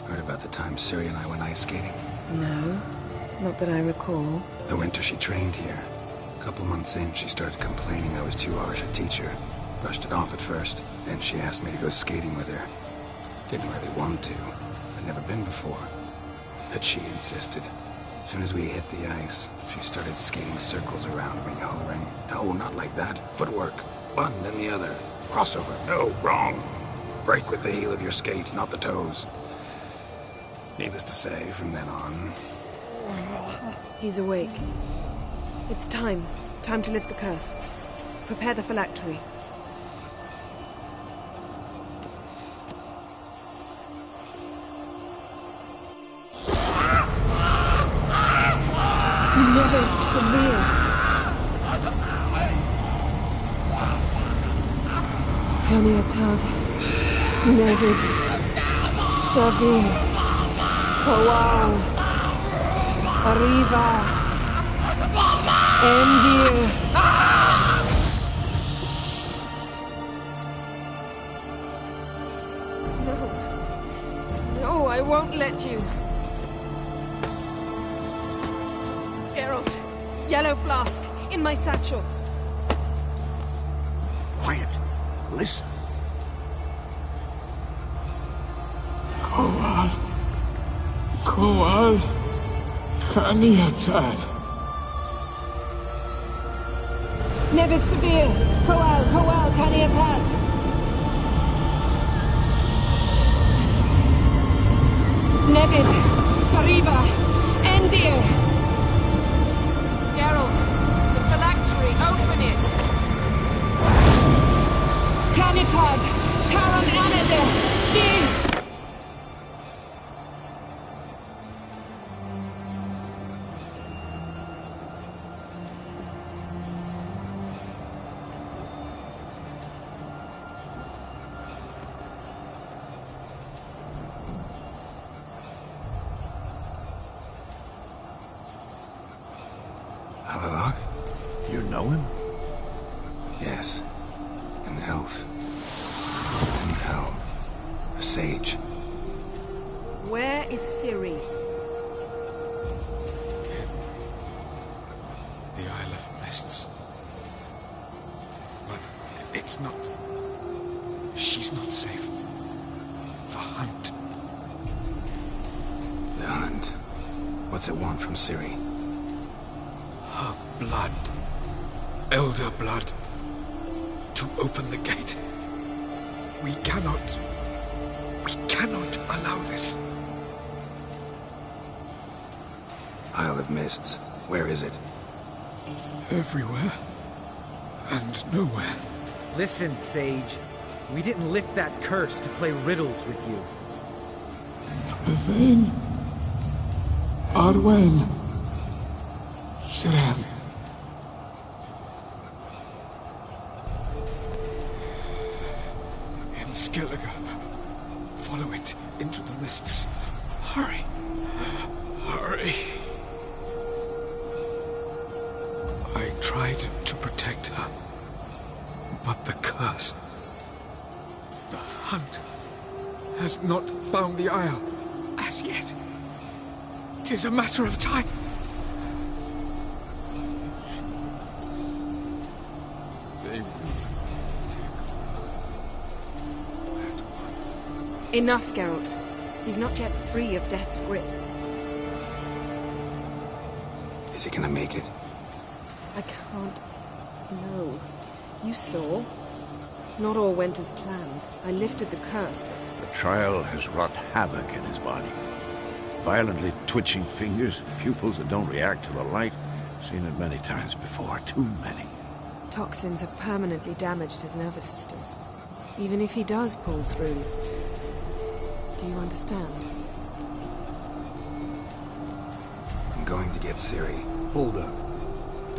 Speaker 1: Heard about the time Siri and I went ice skating?
Speaker 8: No, not that I recall.
Speaker 1: The winter she trained here. A couple months in, she started complaining I was too harsh a teacher. Brushed it off at first. Then she asked me to go skating with her. Didn't really want to. I'd never been before. But she insisted. As soon as we hit the ice, she started skating circles around me, hollering, "No, not like that. Footwork. One, then the other. Crossover. No, wrong. Break with the heel of your skate, not the toes." Needless to say, from then on...
Speaker 8: He's awake. It's time. Time to lift the curse. Prepare the phylactery.
Speaker 13: Never severe. Kaniatad. Never severe. Kowal. Arriva. Endir.
Speaker 8: No. No, I won't let you. Geralt, yellow flask, in my satchel.
Speaker 10: Quiet. Listen.
Speaker 16: Kowal. Kowal. Kaniatad.
Speaker 13: Never severe. Kowal. Kowal. Kaniatad. Nevid. Arriva. Endir.
Speaker 8: Geralt, the phylactery, open it!
Speaker 13: Canitad, Taran Anade, Dis!
Speaker 10: You know him?
Speaker 1: Yes. An elf. In hell. A sage.
Speaker 8: Where is Ciri?
Speaker 16: The Isle of Mists. But it's not... She's not safe. The hunt.
Speaker 1: The hunt. What's it want from Ciri?
Speaker 16: Her blood. Elder blood. To open the gate. We cannot allow this.
Speaker 1: Isle of Mists. Where is it?
Speaker 16: Everywhere. And nowhere.
Speaker 12: Listen, Sage. We didn't lift that curse to play riddles with you.
Speaker 16: Yvain. Arwen. Siren. In Skellige. Follow it into the mists. Hurry. Hurry. I tried to protect her. But the curse... The hunt has not found the Isle as yet. 'Tis a matter of time.
Speaker 8: Enough, Geralt. He's not yet free of death's grip.
Speaker 1: Is he gonna make it?
Speaker 8: I can't... No. You saw. Not all went as planned. I lifted the curse, but...
Speaker 10: The trial has wrought havoc in his body. Violently twitching fingers, pupils that don't react to the light. Seen it many times before. Too many.
Speaker 8: Toxins have permanently damaged his nervous system. Even if he does pull through... Do you understand?
Speaker 1: I'm going to get Ciri.
Speaker 15: Hold up.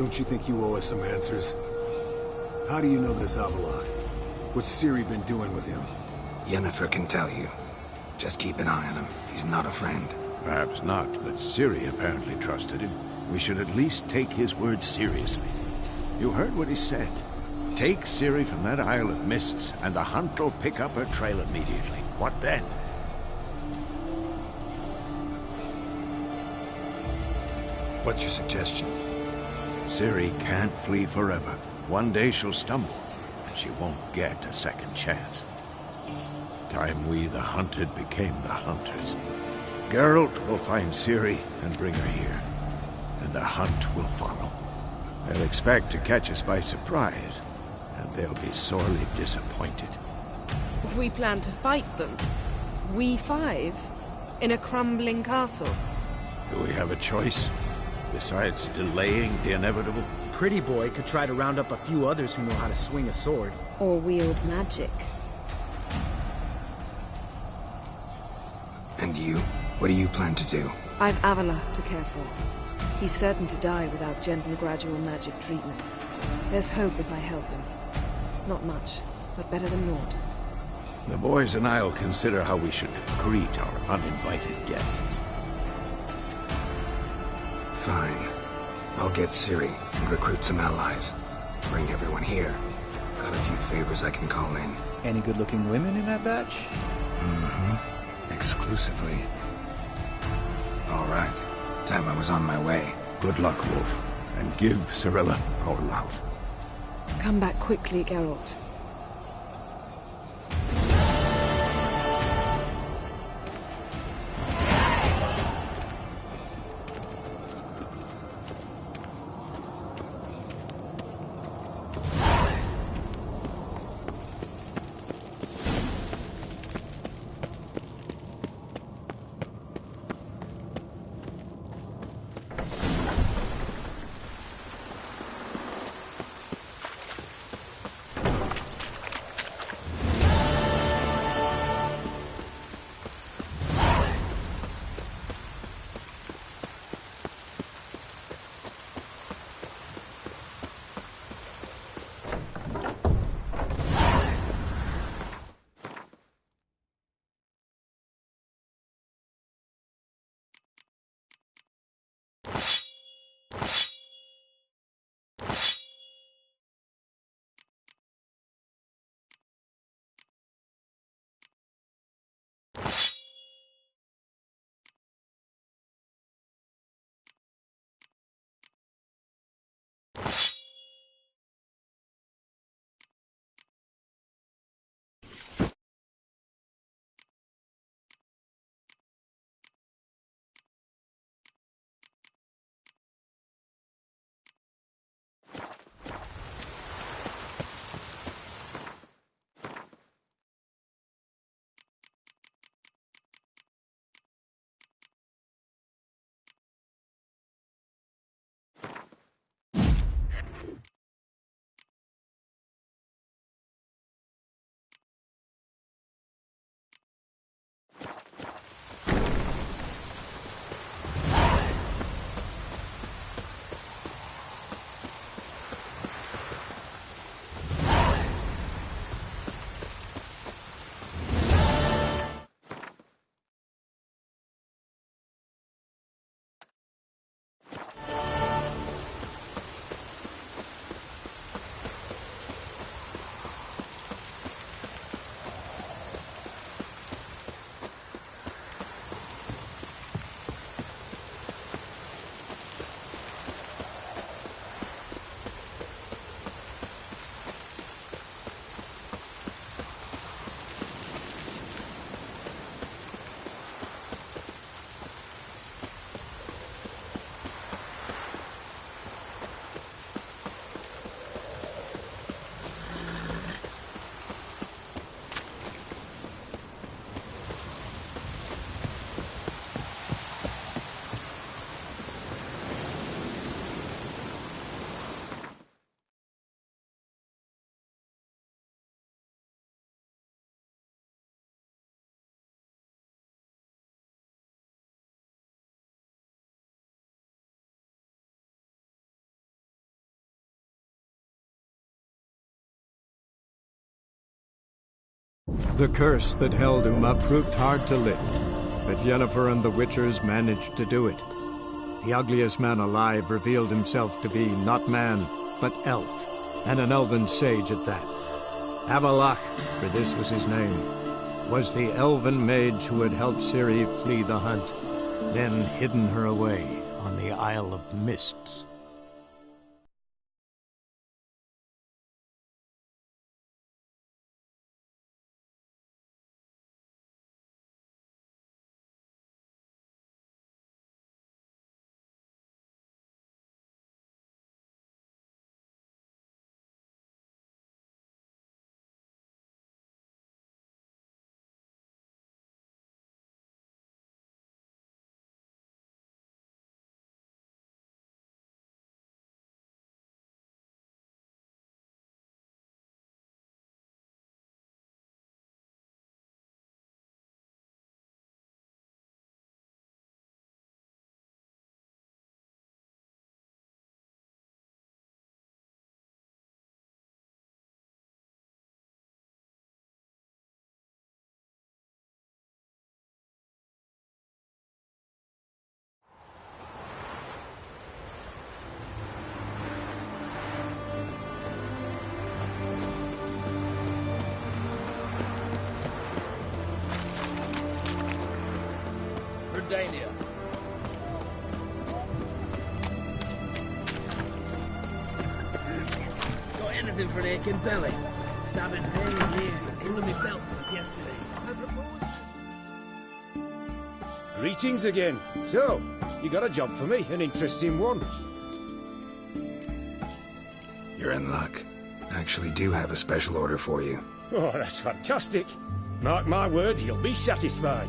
Speaker 15: Don't you think you owe us some answers? How do you know this Avila? What's Ciri been doing with him?
Speaker 1: Yennefer can tell you. Just keep an eye on him. He's not a friend.
Speaker 10: Perhaps not, but Ciri apparently trusted him. We should at least take his words seriously. You heard what he said. Take Ciri from that Isle of Mists, and the hunt will pick up her trail immediately. What then?
Speaker 1: What's your suggestion?
Speaker 10: Ciri can't flee forever. One day she'll stumble, and she won't get a second chance. Time we, the hunted, became the hunters. Geralt will find Ciri and bring her here, and the hunt will follow. They'll expect to catch us by surprise, and they'll be sorely disappointed.
Speaker 8: We plan to fight them. We five? In a crumbling castle?
Speaker 10: Do we have a choice? Besides delaying the inevitable?
Speaker 12: Pretty Boy could try to round up a few others who know how to swing a sword.
Speaker 8: Or wield magic.
Speaker 1: And you? What do you plan to do?
Speaker 8: I've Avila to care for. He's certain to die without gentle, gradual magic treatment. There's hope if I help him. Not much, but better than naught.
Speaker 10: The boys and I'll consider how we should greet our uninvited guests.
Speaker 1: Fine. I'll get Ciri and recruit some allies. Bring everyone here. Got a few favors I can call in.
Speaker 17: Any good-looking women in that batch?
Speaker 1: Mm-hmm. Exclusively. All right. Time I was on my way.
Speaker 10: Good luck, Wolf. And give Cirilla our love.
Speaker 8: Come back quickly, Geralt.
Speaker 9: The curse that held Uma proved hard to lift, but Yennefer and the Witchers managed to do it. The ugliest man alive revealed himself to be not man, but elf, and an elven sage at that. Avalach, for this was his name, was the elven mage who had helped Ciri flee the hunt, then hidden her away on the Isle of Mists.
Speaker 5: Dania.
Speaker 18: Got anything for an aching belly? Stabbing pain here, pulling me belt since yesterday. I propose.
Speaker 3: Greetings again. So, you got a job for me, an interesting one.
Speaker 1: You're in luck. I actually do have a special order for you.
Speaker 3: Oh, that's fantastic. Mark my words, you'll be satisfied.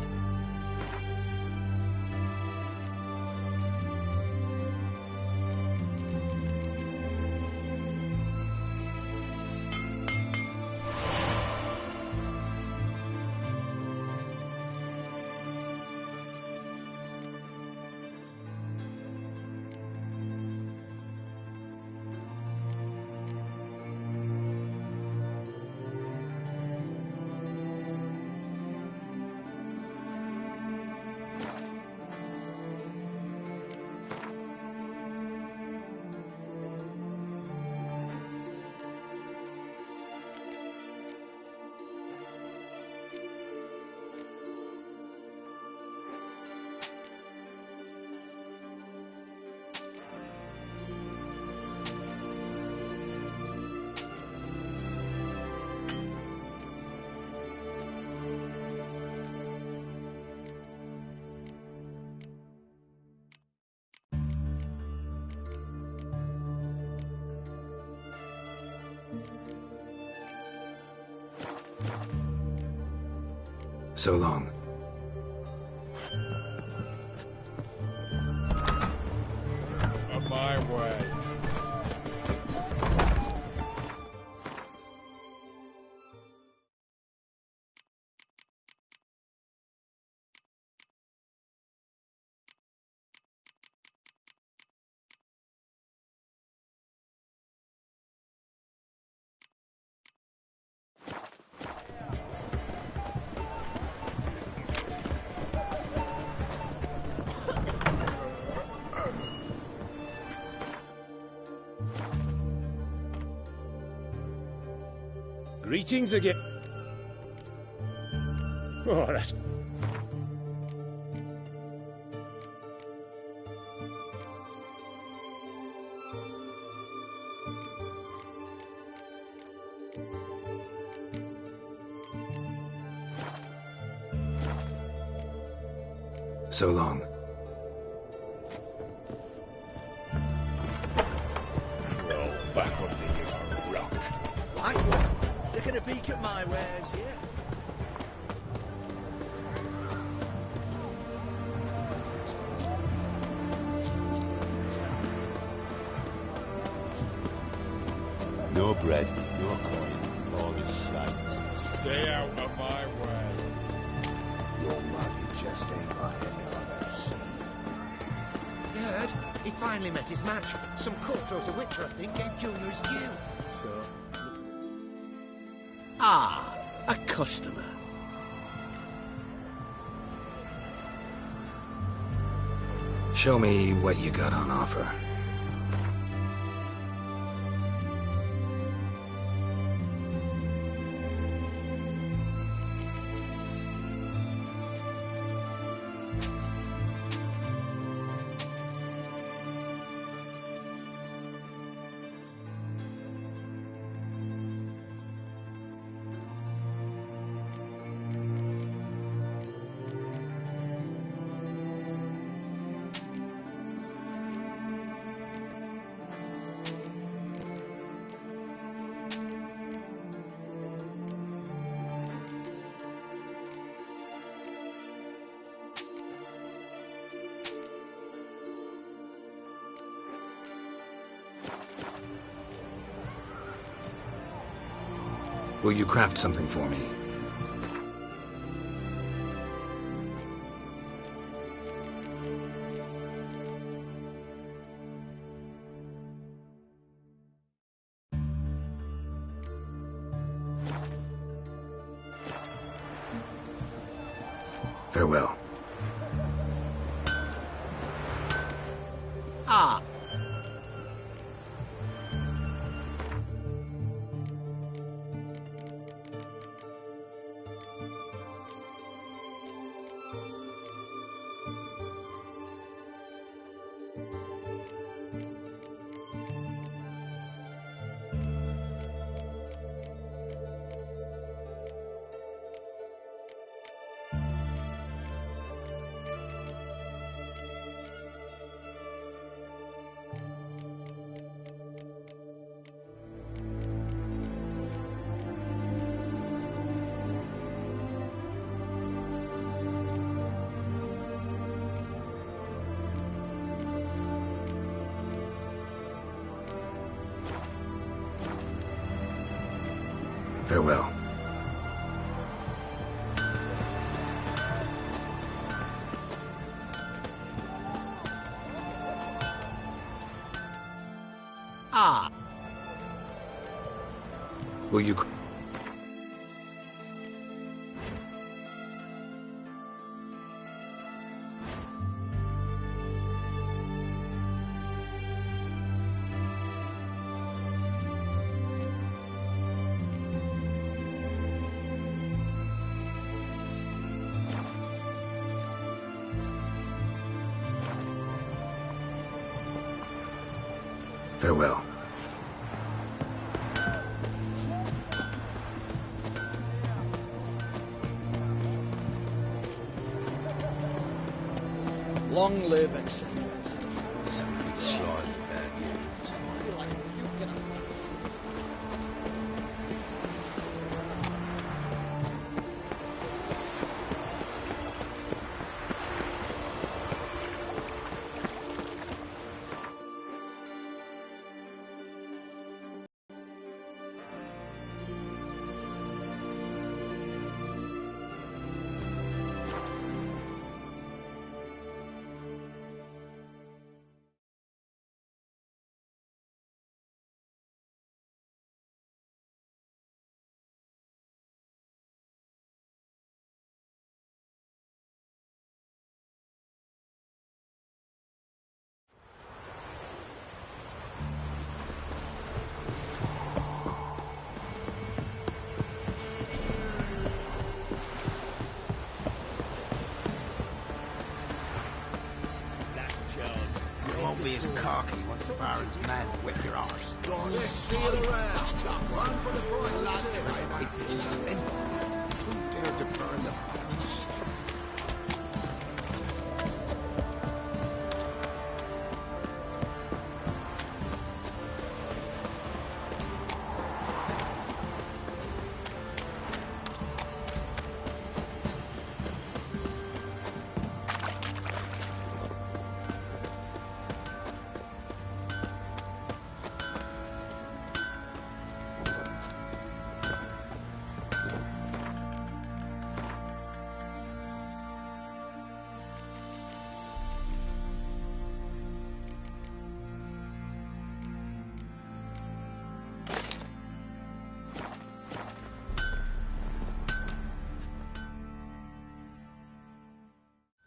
Speaker 1: So long.
Speaker 16: On my way.
Speaker 3: Greetings again. Oh, that's...
Speaker 1: So long.
Speaker 16: Roll back under your rock.
Speaker 18: Like what? Taking a peek at my wares here?
Speaker 19: No bread, no coin, all is shite.
Speaker 16: Stay out of my way.
Speaker 19: Your market just ain't like any I've ever seen.
Speaker 18: You heard? He finally met his match. Some cutthroat a Witcher, I think, gave Junior his due.
Speaker 19: So?
Speaker 4: Ah, a customer.
Speaker 1: Show me what you got on offer. Will you craft something for me? Farewell.
Speaker 4: Ah!
Speaker 1: Farewell.
Speaker 4: Ah!
Speaker 1: Will you... Farewell.
Speaker 7: Long live, etc.
Speaker 19: Something slimy back here.
Speaker 10: You won't be as cocky once the Baron's men whip your arse.
Speaker 4: Let's steal around. Run for the prize, lad.
Speaker 10: Who dared to burn the fucking ship?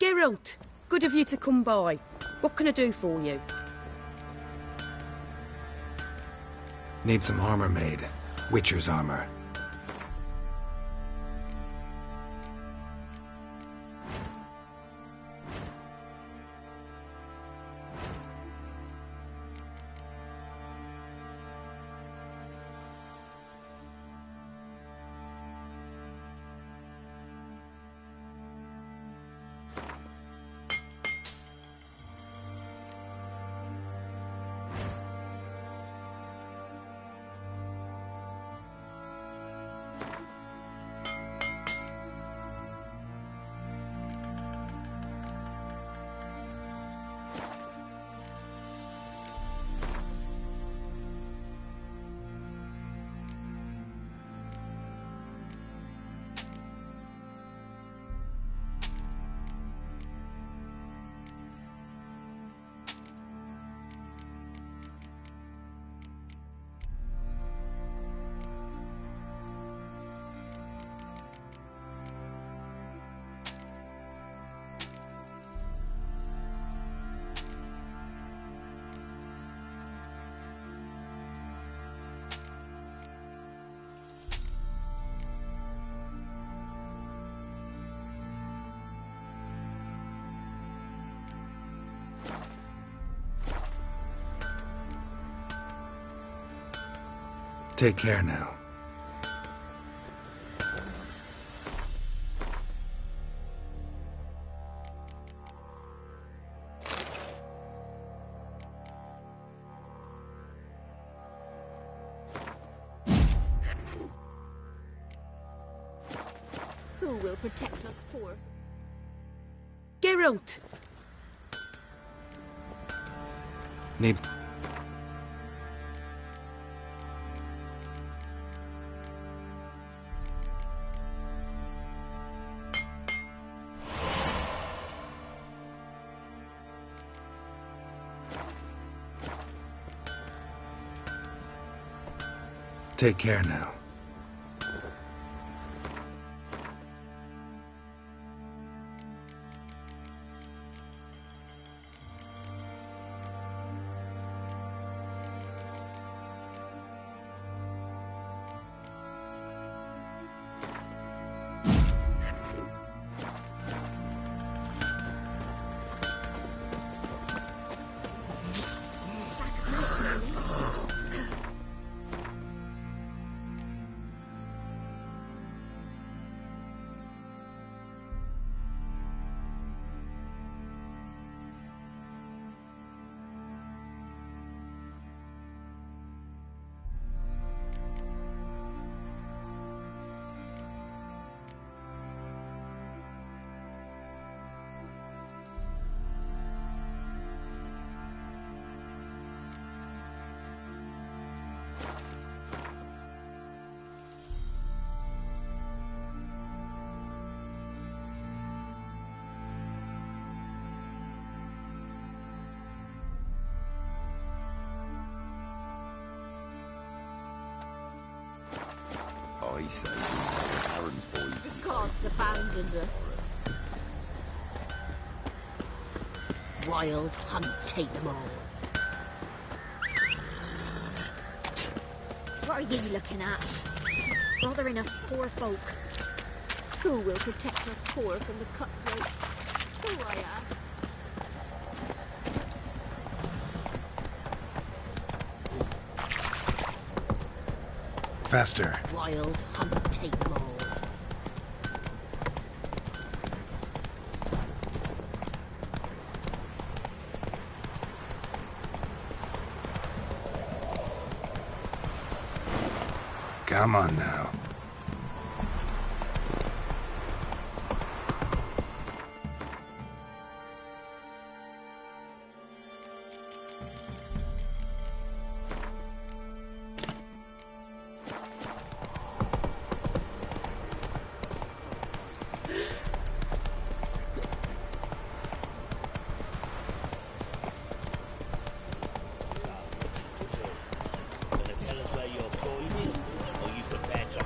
Speaker 20: Geralt, good of you to come by. What can I do for you?
Speaker 1: Need some armor made. Witcher's armor. Take care now.
Speaker 21: Who will protect us poor?
Speaker 20: Geralt!
Speaker 1: Needs... Take care now.
Speaker 22: I say we take Aaron's boys.
Speaker 21: The gods abandoned us. Wild hunt, take them all. What are you looking at? Bothering us poor folk. Who will protect us poor from the cutthroats? Who are ya?
Speaker 1: Faster.
Speaker 21: Wild hunt, take them all.
Speaker 1: Come on now.
Speaker 23: Gonna tell us where your coin is, or you prepared to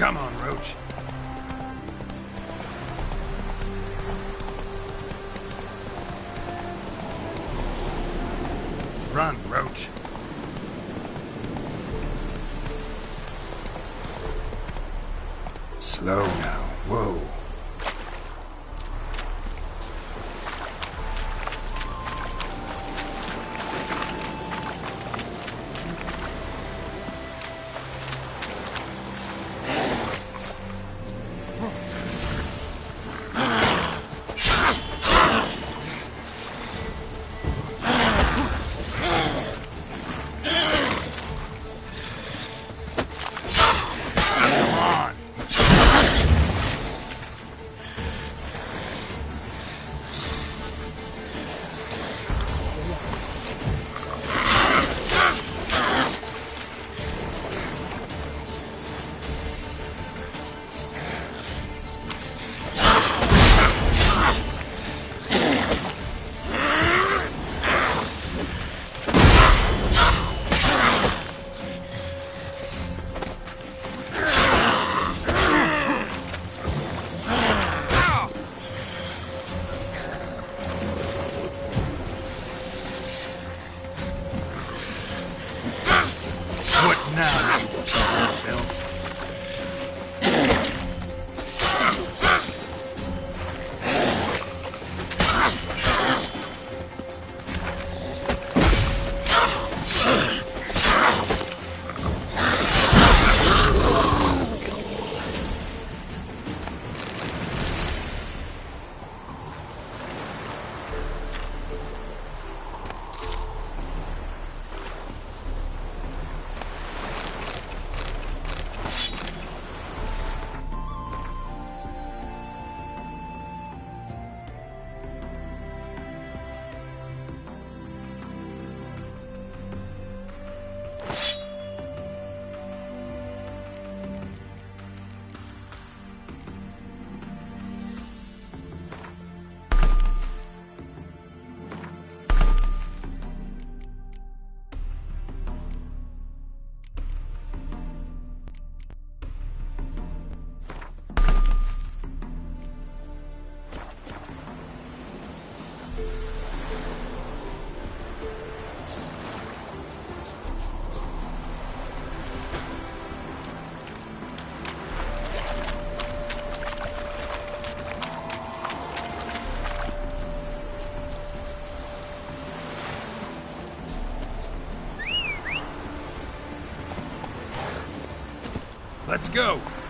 Speaker 1: Come on, Roach. Run, Roach. Slow now. Whoa. Let's go!